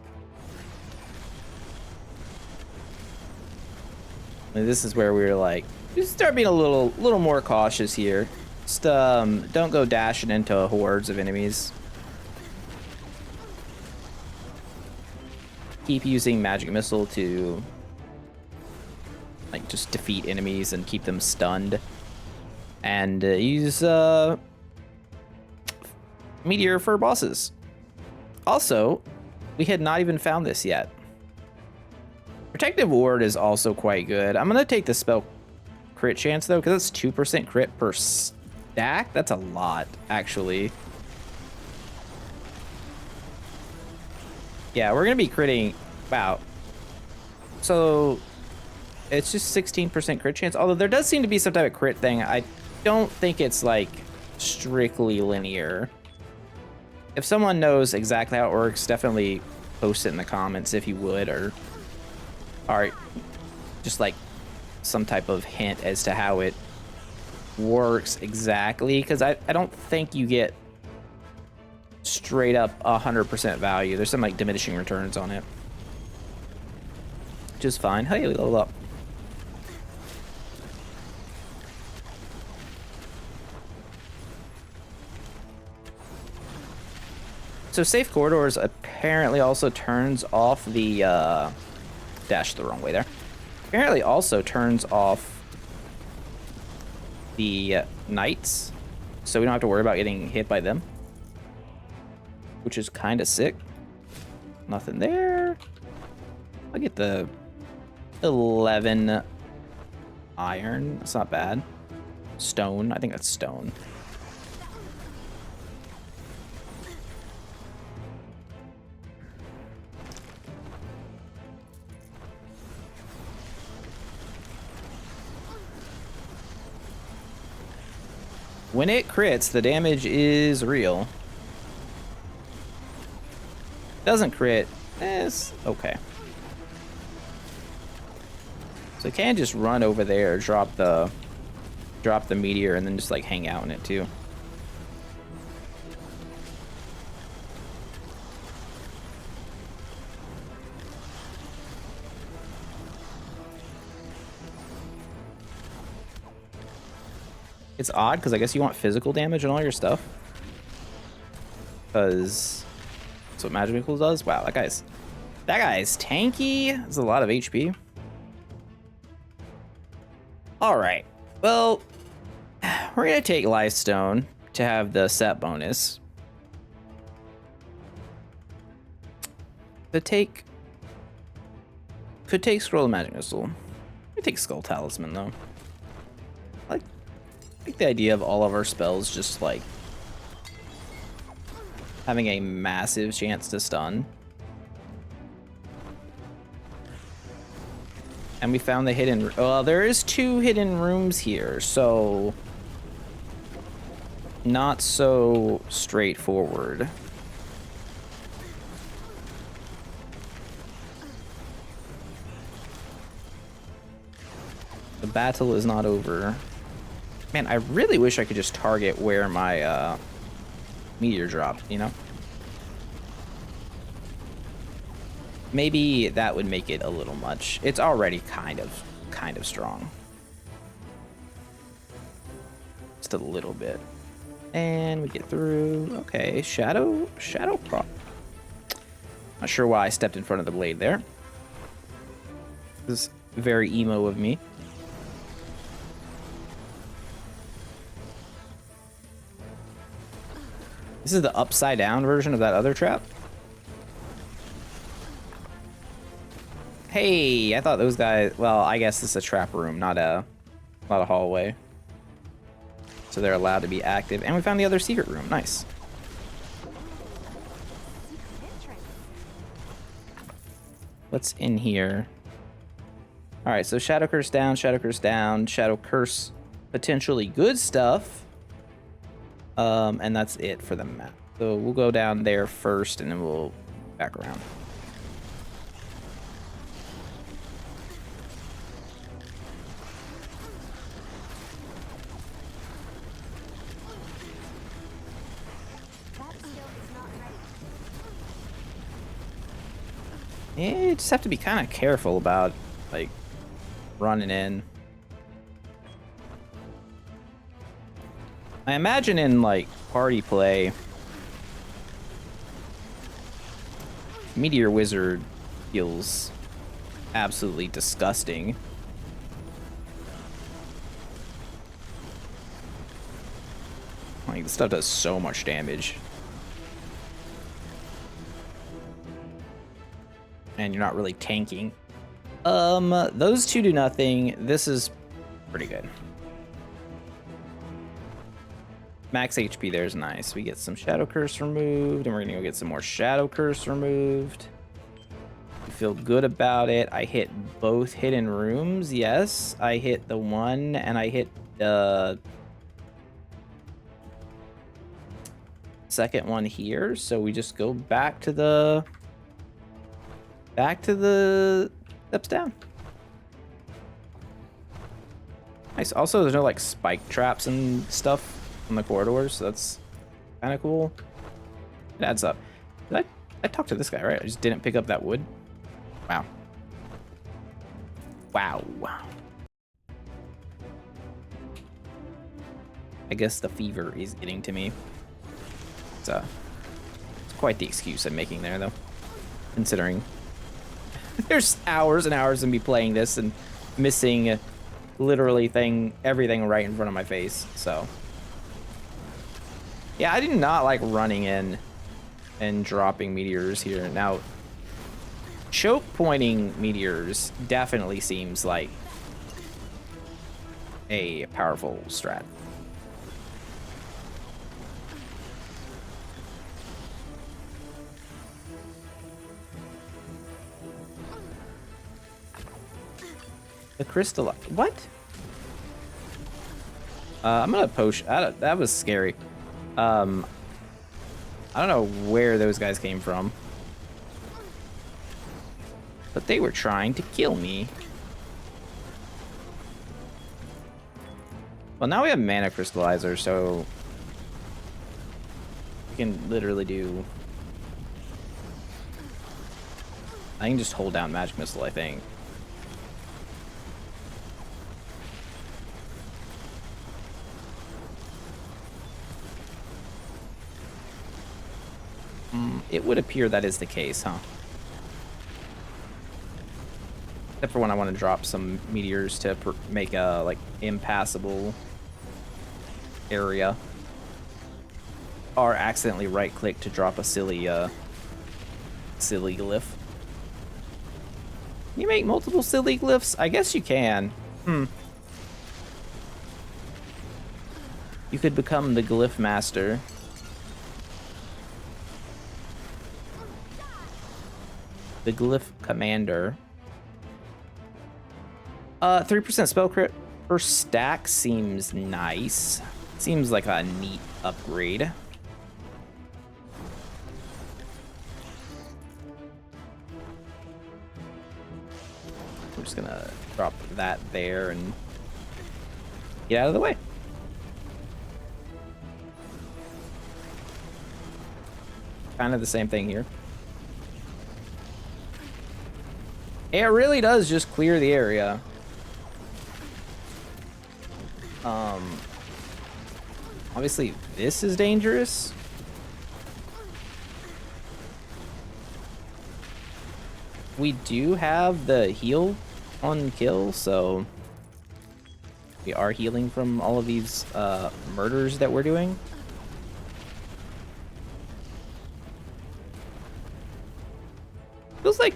And this is where we're like, just start being a little more cautious here. Just don't go dashing into hordes of enemies. Keep using magic missile to like just defeat enemies and keep them stunned. And use meteor for bosses. Also, we had not even found this yet. Protective ward is also quite good. I'm gonna take the spell crit chance though, because it's 2% crit per stack. That's a lot, actually. Yeah, we're gonna be critting. Wow. So it's just 16% crit chance. Although there does seem to be some type of crit thing. I don't think it's like strictly linear. If someone knows exactly how it works, definitely post it in the comments if you would, or just like some type of hint as to how it works exactly, because I don't think you get straight up 100% value. There's some like diminishing returns on it, which is fine. Hey, we level up. So safe corridors apparently also turns off the dash the wrong way there. Apparently also turns off the knights, so we don't have to worry about getting hit by them, which is kind of sick. Nothing there. I'll get the 11 iron. That's not bad. Stone. I think that's stone. When it crits, the damage is real. Doesn't crit, it's okay. So you can just run over there, drop the meteor, and then just like hang out in it too. It's odd because I guess you want physical damage on all your stuff, because that's what magic missile does. Wow, that guy's tanky. That's a lot of HP. All right, well, we're gonna take Lifestone to have the set bonus. Could take Scroll of Magic Missile. I take Skull Talisman though. I like the idea of all of our spells just like having a massive chance to stun. And we found the hidden, well, there is 2 hidden rooms here, so not so straightforward. The battle is not over. Man, I really wish I could just target where my meteor dropped, you know? Maybe that would make it a little much. It's already kind of strong. Just a little bit. And we get through. Okay, shadow prop. Not sure why I stepped in front of the blade there. This is very emo of me. This is the upside down version of that other trap. Hey, I thought those guys... Well, I guess this is a trap room, not a hallway. So they're allowed to be active. And we found the other secret room. Nice. Secret entrance. What's in here? Alright, so Shadow Curse down, Shadow Curse down, Shadow Curse potentially good stuff. And that's it for the map. So we'll go down there first and then we'll back around. That skill is not ready. Yeah, you just have to be kind of careful about, like, running in. I imagine in, like, party play, Meteor Wizard feels absolutely disgusting. Like, this stuff does so much damage. And you're not really tanking. Those two do nothing. This is pretty good. Max HP there is nice. We get some Shadow Curse removed, and we're gonna go get some more Shadow Curse removed. We feel good about it. I hit both hidden rooms. Yes, I hit the one, and I hit the second one here. So we just go back to the steps down. Nice. Also, there's no like spike traps and stuff on the corridors, so that's kind of cool. It adds up. I talked to this guy, right? I just didn't pick up that wood. Wow. Wow. I guess the fever is getting to me. It's quite the excuse I'm making there, though, considering there's hours and hours of me playing this and missing literally everything right in front of my face. So yeah, I do not like running in and dropping meteors here. Now, choke pointing meteors definitely seems like a powerful strat. The crystal... What? I'm gonna potion... That was scary. I don't know where those guys came from, but they were trying to kill me. Well, now we have mana crystallizer, so we can literally do... I can just hold down magic missile, I think. It would appear that is the case, huh? Except for when I want to drop some meteors to make a, like, impassable area. Or accidentally right-click to drop a silly glyph. Can you make multiple silly glyphs? I guess you can. You could become the glyph master. The glyph commander. 3% spell crit per stack seems nice. Seems like a neat upgrade. I'm just gonna drop that there and get out of the way. Kind of the same thing here. It really does just clear the area. Obviously, this is dangerous. We do have the heal on kill, so we are healing from all of these murders that we're doing. Feels like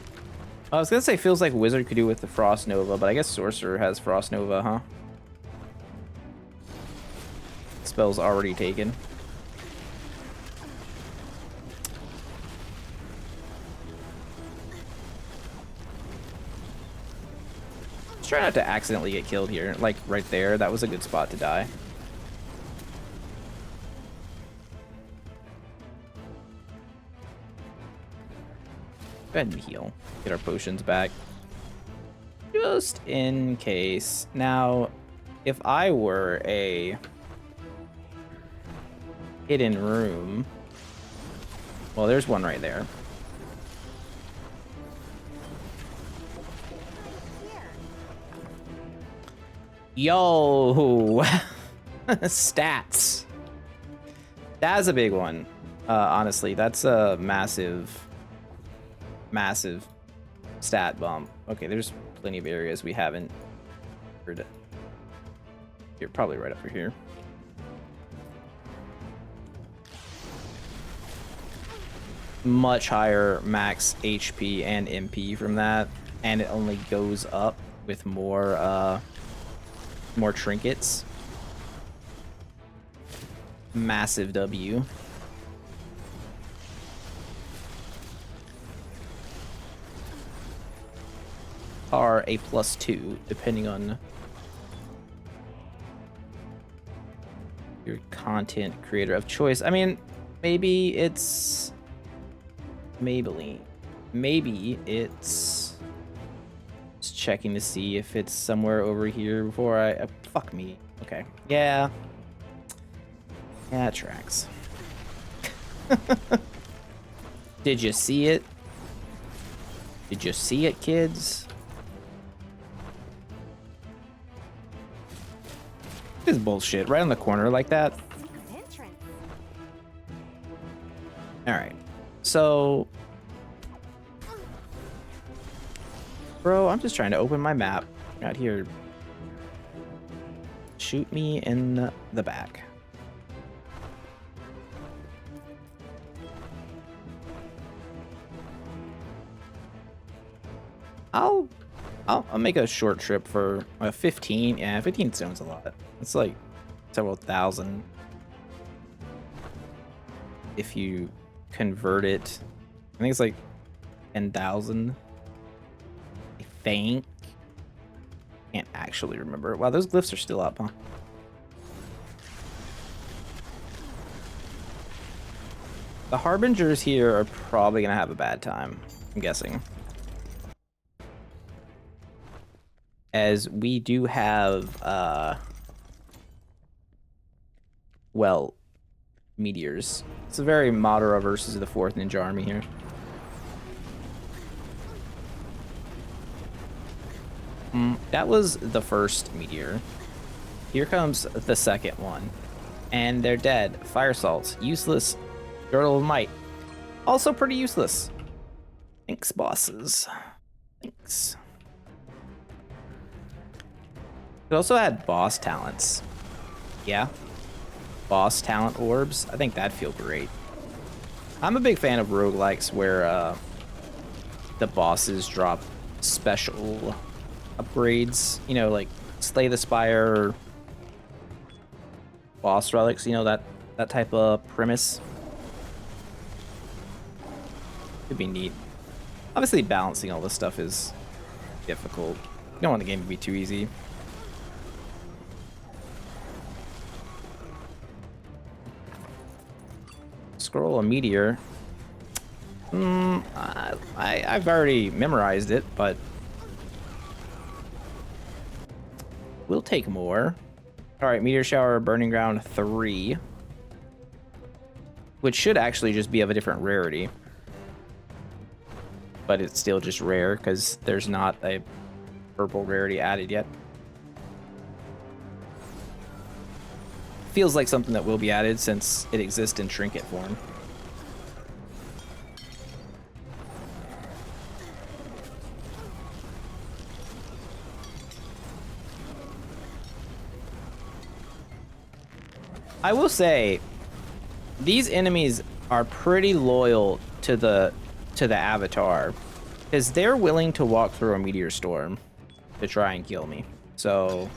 I was gonna say feels like Wizard could do with the Frost Nova, but I guess Sorcerer has Frost Nova, huh? Spell's already taken. Let's try not to accidentally get killed here. Like right there, that was a good spot to die. Go ahead and heal. Get our potions back. Just in case. Now, if I were a hidden room... Well, there's one right there. Yo! Stats. That's a big one. Honestly, that's a massive stat bump. Okay, there's plenty of areas we haven't heard. You're probably right over here. Much higher max HP and MP from that, and it only goes up with more trinkets. Massive W. Are a +2 depending on your content creator of choice. I mean, maybe it's Maybelline. Maybe it's just checking to see if it's somewhere over here before I fuck me. Okay. Yeah. Yeah, it tracks. Did you see it? Did you see it, kids? This is bullshit. Right on the corner like that. Alright. So... Bro, I'm just trying to open my map. Out here. Shoot me in the back. I'll make a short trip for 15. Yeah, 15 stone's a lot. It's like several thousand if you convert it. I think it's like 10,000. I think. Can't actually remember. Wow, those glyphs are still up, huh? The Harbingers here are probably gonna have a bad time, I'm guessing. As we do have, well, meteors. It's a very Madara versus the 4th Ninja Army here. That was the first meteor. Here comes the second one. And they're dead. Fire salts. Useless. Girdle of Might. Also pretty useless. Thanks, bosses. Thanks. It also had boss talents. Yeah. Boss talent orbs. I think that'd feel great. I'm a big fan of roguelikes where the bosses drop special upgrades. You know, like Slay the Spire, boss relics, you know, that type of premise. Could be neat. Obviously, balancing all this stuff is difficult. You don't want the game to be too easy. Scroll a meteor. I've already memorized it, but we'll take more. All right, meteor shower, burning ground 3, which should actually just be of a different rarity, but it's still just rare because there's not a purple rarity added yet. Feels like something that will be added since it exists in trinket form. I will say, these enemies are pretty loyal to the avatar. Because they're willing to walk through a meteor storm to try and kill me. So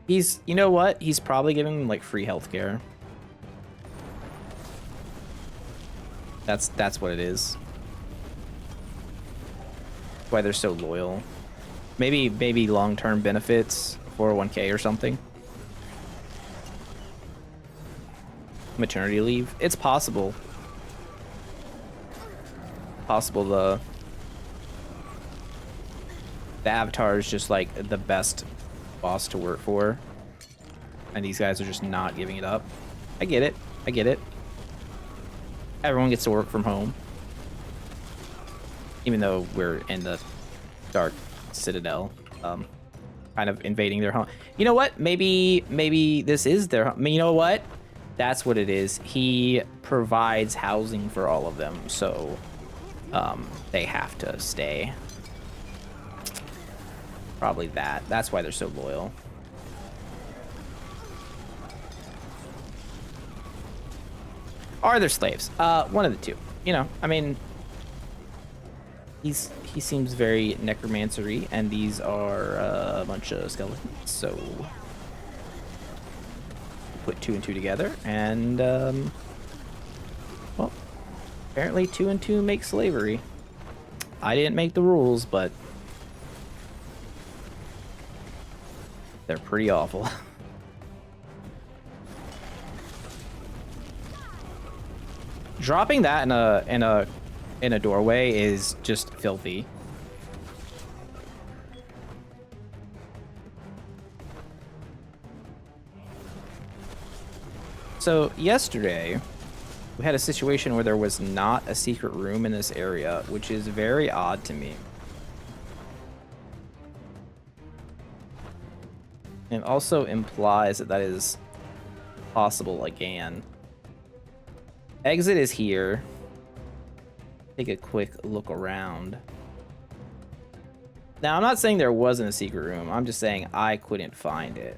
he's, you know what? He's probably giving them like free healthcare. That's what it is. Why they're so loyal. Maybe long-term benefits, 401k or something. Maternity leave. It's possible. Possible the Avatar is just like the best boss to work for, and these guys are just not giving it up. I get it. I get it. Everyone gets to work from home, even though we're in the Dark Citadel, kind of invading their home. You know what? Maybe this is their home. You know what? That's what it is. He provides housing for all of them, so they have to stay. Probably that. That's why they're so loyal. Are they slaves? One of the two. You know, I mean, he seems very necromancery, and these are a bunch of skeletons. So put 2 and 2 together, and well, apparently 2 and 2 make slavery. I didn't make the rules, but they're pretty awful. Dropping that in a doorway is just filthy. So yesterday, we had a situation where there was not a secret room in this area, which is very odd to me. It also implies that that is possible again. Exit is here. Take a quick look around. Now, I'm not saying there wasn't a secret room. I'm just saying I couldn't find it.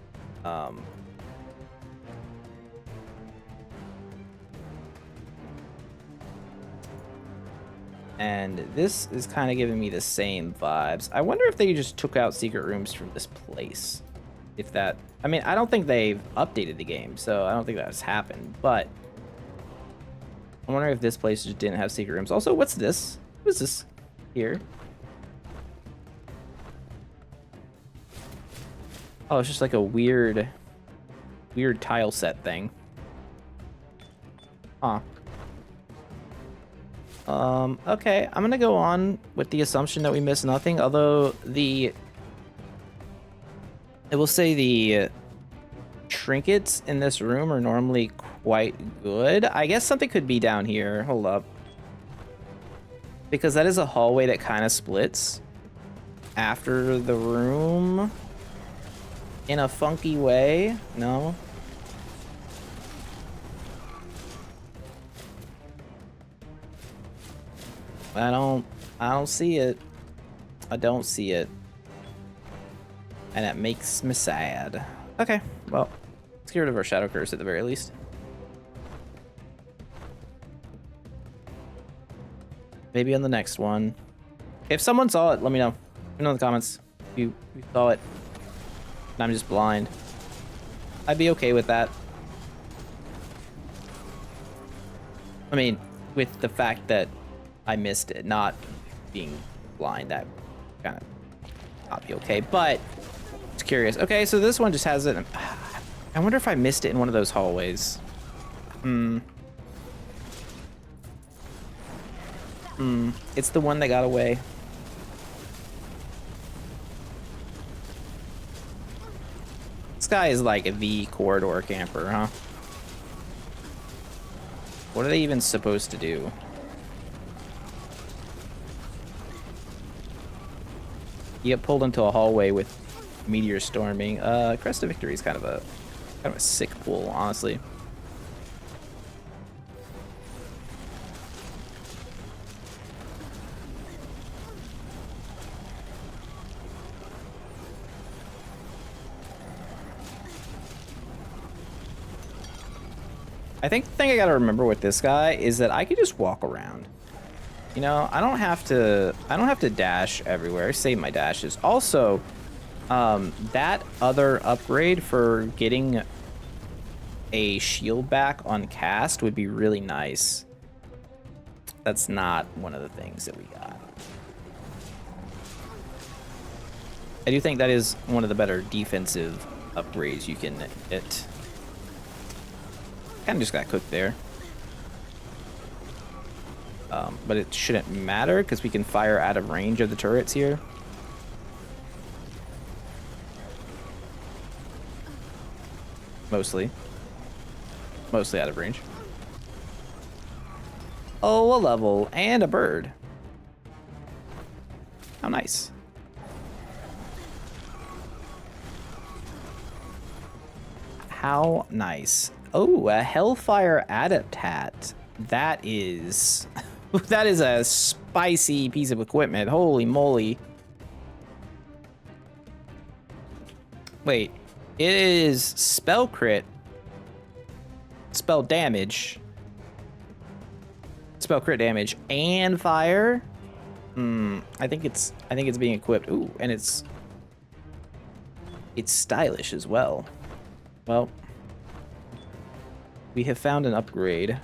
And this is kind of giving me the same vibes. I wonder if they just took out secret rooms from this place. If that... I mean, I don't think they've updated the game, so I don't think that's happened. But I wonder if this place just didn't have secret rooms. Also, what's this? What is this here? Oh, it's just like a weird tile set thing. Huh. Okay, I'm gonna go on with the assumption that we missed nothing, although I will say the trinkets in this room are normally quite good. I guess something could be down here. Hold up. Because that is a hallway that kind of splits after the room in a funky way. No? I don't see it. I don't see it. And it makes me sad. Okay, well, let's get rid of our shadow curse at the very least. Maybe on the next one. If someone saw it, let me know. Let me know in the comments if you saw it. And I'm just blind. I'd be okay with that. I mean, with the fact that I missed it, not being blind, that kind of not be okay, but it's curious. Okay, so this one just has it. I wonder if I missed it in one of those hallways. It's the one that got away. This guy is like the corridor camper, huh? What are they even supposed to do? You get pulled into a hallway with meteor storming. Crest of Victory is kind of a sick pull, honestly. I think the thing I gotta remember with this guy is that I could just walk around. You know, I don't have to dash everywhere. Save my dashes. Also, that other upgrade for getting a shield back on cast would be really nice. That's not one of the things that we got. I do think that is one of the better defensive upgrades you can get. Kind of just got cooked there. But it shouldn't matter because we can fire out of range of the turrets here. Mostly out of range. Oh, a level and a bird. How nice. How nice. Oh, a Hellfire Adaptat. That is... that is a spicy piece of equipment. Holy moly. Wait. It is spell crit. Spell damage. Spell crit damage and fire. I think it's being equipped. Ooh, and it's stylish as well. Well, we have found an upgrade.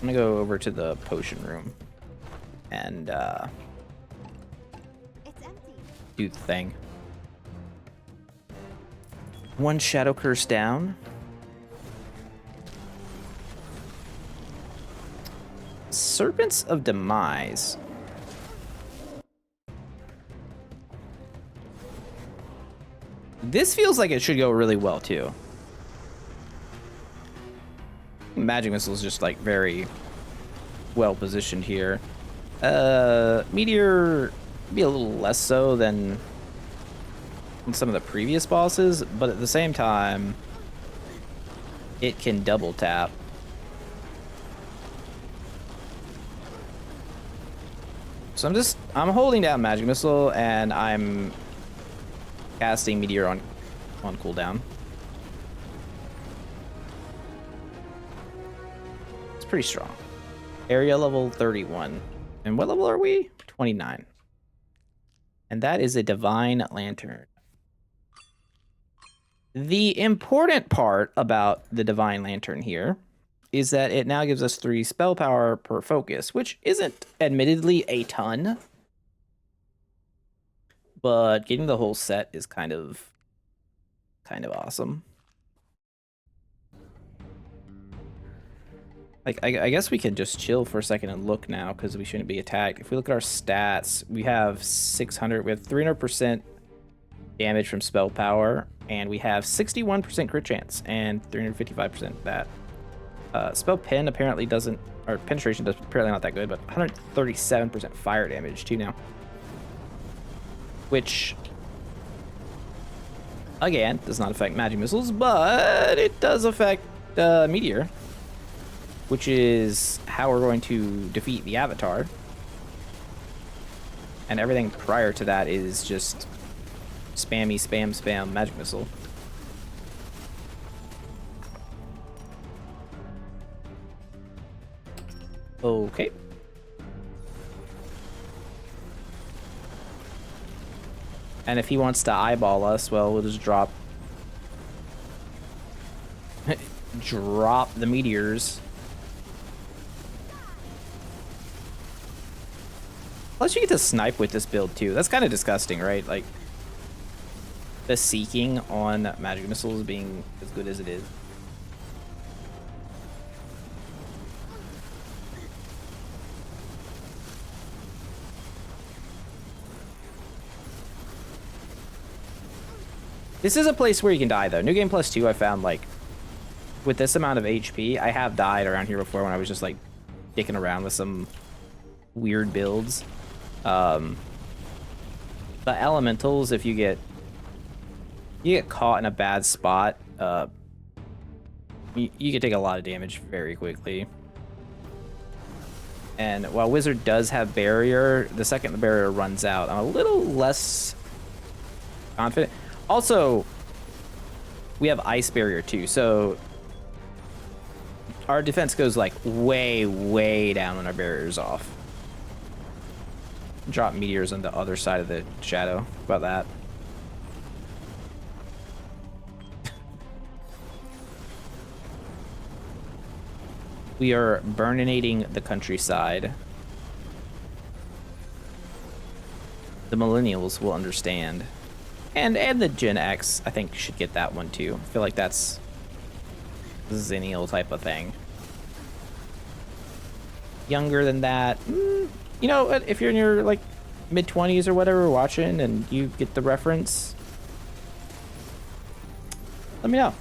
I'm gonna go over to the potion room and It's empty. do the thing. One shadow curse down. Serpents of Demise. This feels like it should go really well too. Magic Missile is just like very well positioned here. Meteor be a little less so than some of the previous bosses, but at the same time, it can double tap. So I'm holding down Magic Missile and I'm casting Meteor on cooldown. It's pretty strong. Area level 31. And what level are we? 29. And that is a Divine Lantern. The important part about the Divine Lantern here is that it now gives us 3 spell power per focus, which isn't admittedly a ton. But getting the whole set is kind of awesome. Like, I guess we can just chill for a second and look now because we shouldn't be attacked. If we look at our stats, we have 600, we have 300% damage from spell power, and we have 61% crit chance and 355% that. Spell pen apparently doesn't, or penetration does apparently not that good, but 137% fire damage too now. Which, again, does not affect magic missiles, but it does affect Meteor, which is how we're going to defeat the Avatar. And everything prior to that is just spammy, spam magic missile. Okay. And if he wants to eyeball us, well, we'll just drop the meteors. Plus, you get to snipe with this build too. That's kind of disgusting, right? Like the seeking on magic missiles being as good as it is. This is a place where you can die, though. New Game Plus 2, I found, like, with this amount of HP, I have died around here before when I was just, like, dicking around with some weird builds. The elementals, if you get caught in a bad spot, you can take a lot of damage very quickly. And while Wizard does have barrier, the second the barrier runs out, I'm a little less confident. Also, we have ice barrier too, so our defense goes like way down when our barrier's off. Drop meteors on the other side of the shadow. How about that? We are burninating the countryside. The millennials will understand. And the Gen X, I think, should get that one too. I feel like that's a Zennial type of thing. Younger than that, you know, if you're in your like mid-20s or whatever watching and you get the reference, let me know.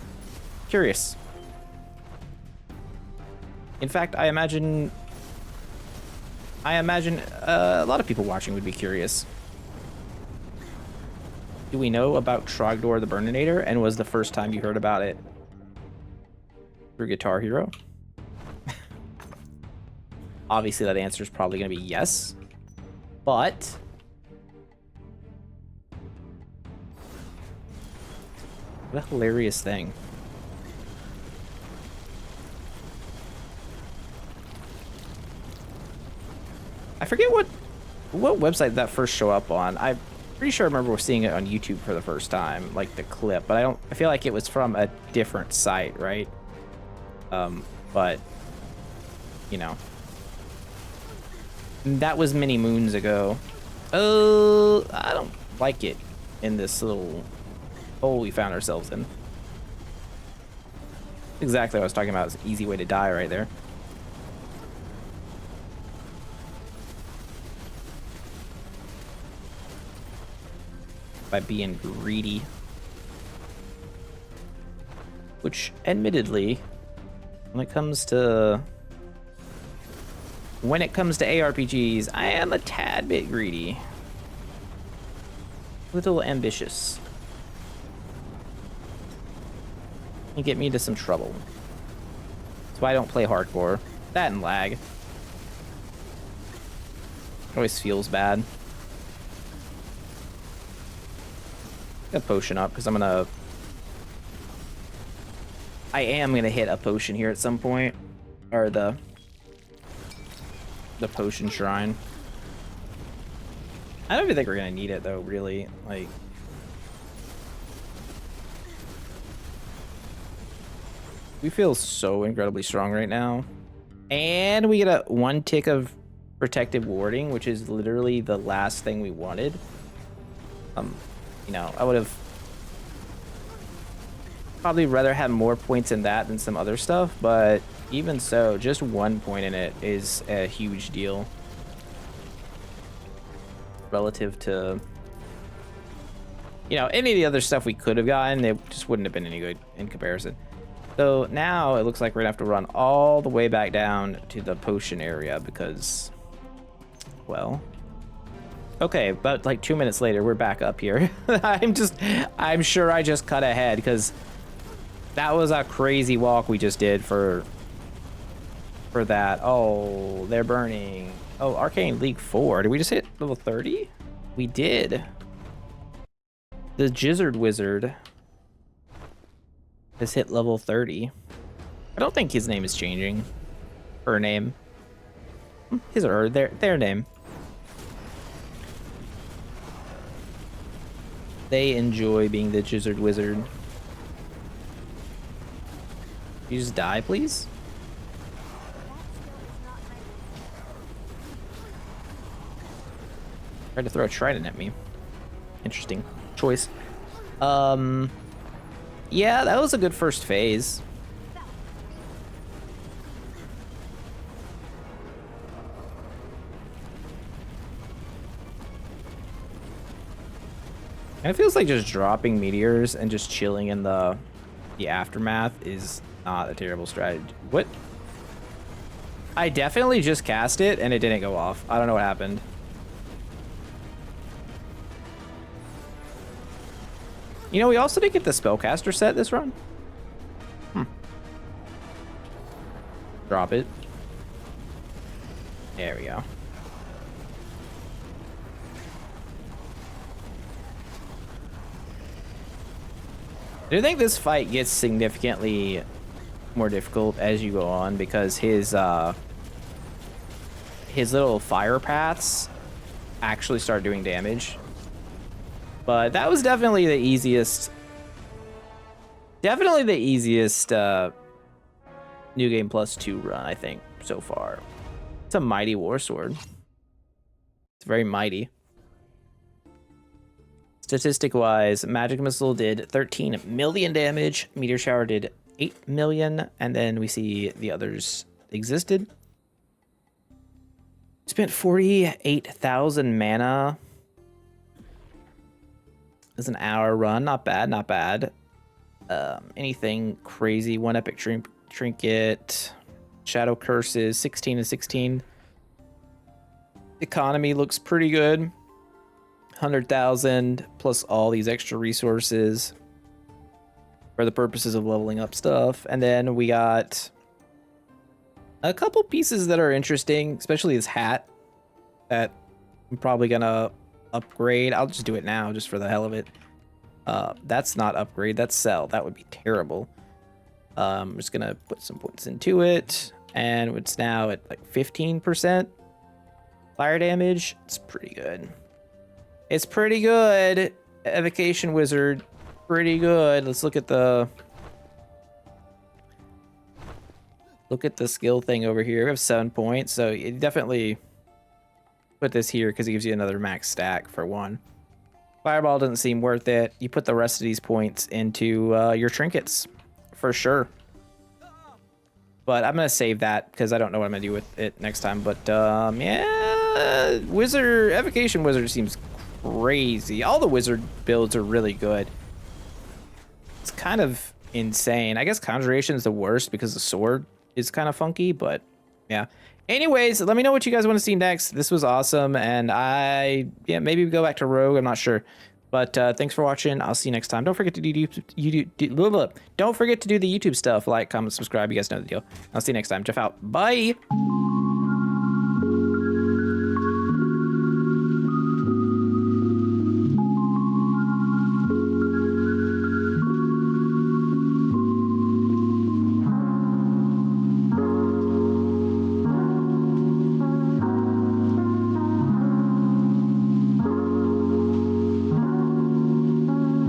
Curious. In fact, I imagine a lot of people watching would be curious. Do we know about Trogdor the Burninator, and was the first time you heard about it through Guitar Hero? Obviously, that answer is probably going to be yes, but what a hilarious thing. I forget what website that first show up on. I'm pretty sure I remember seeing it on YouTube for the first time, like the clip, but I feel like it was from a different site, right? But you know, that was many moons ago. Oh, I don't like it in this little hole we found ourselves in. Exactly what I was talking about. It's an easy way to die right there. By being greedy. Which, admittedly, when it comes to ARPGs, I am a tad bit greedy. Little ambitious. You get me into some trouble. That's why I don't play hardcore. That and lag. It always feels bad. A potion up because I am gonna hit a potion here at some point, or the potion shrine. I don't even think we're gonna need it though, really. Like, we feel so incredibly strong right now, and we get a 1 tick of protective warding, which is literally the last thing we wanted. You know, I would have probably rather have more points in that than some other stuff, but even so, just 1 point in it is a huge deal relative to, you know, any of the other stuff we could have gotten. It just wouldn't have been any good in comparison. So now it looks like we're gonna have to run all the way back down to the potion area because, well, okay, but like 2 minutes later, we're back up here. I'm sure I just cut ahead because that was a crazy walk we just did for that. Oh, they're burning. Oh, Arcane League 4. Did we just hit level 30? We did. The Gizzard Wizard has hit level 30. I don't think his name is changing. Her name. His or her, their name. They enjoy being the Gizzard Wizard. You just die, please? Tried to throw a trident at me. Interesting choice. Yeah, that was a good first phase. And it feels like just dropping meteors and just chilling in the aftermath is not a terrible strategy. What? I definitely just cast it and it didn't go off. I don't know what happened. You know, we also did get the spellcaster set this run. Drop it. There we go. I do think this fight gets significantly more difficult as you go on because his little fire paths actually start doing damage. But that was definitely the easiest. Definitely the easiest New Game Plus 2 run, I think, so far. It's a mighty war sword. It's very mighty. Statistic-wise, Magic Missile did 13 million damage. Meteor Shower did 8 million. And then we see the others existed. Spent 48,000 mana. It's an hour run. Not bad, not bad. Anything crazy? One epic trinket. Shadow curses. 16 and 16. Economy looks pretty good. 100,000 plus all these extra resources for the purposes of leveling up stuff. And then we got a couple pieces that are interesting, especially this hat that I'm probably gonna upgrade. I'll just do it now just for the hell of it. That's not upgrade, that's sell. That would be terrible. I'm just gonna put some points into it, and it's now at like 15% fire damage. It's pretty good. It's pretty good. Evocation Wizard, pretty good. Let's look at the skill thing over here. We have 7 points, so you definitely put this here because it gives you another max stack for one. Fireball doesn't seem worth it. You put the rest of these points into your trinkets for sure. But I'm gonna save that because I don't know what I'm gonna do with it next time. But yeah, Evocation Wizard seems crazy. All the wizard builds are really good. It's kind of insane. I guess Conjuration is the worst because the sword is kind of funky, but yeah. Anyways, let me know what you guys want to see next. This was awesome, and maybe we go back to Rogue. I'm not sure, but thanks for watching. I'll see you next time. Don't forget to don't forget to do the YouTube stuff. Like, comment, subscribe. You guys know the deal. I'll see you next time. Jeff out. Bye.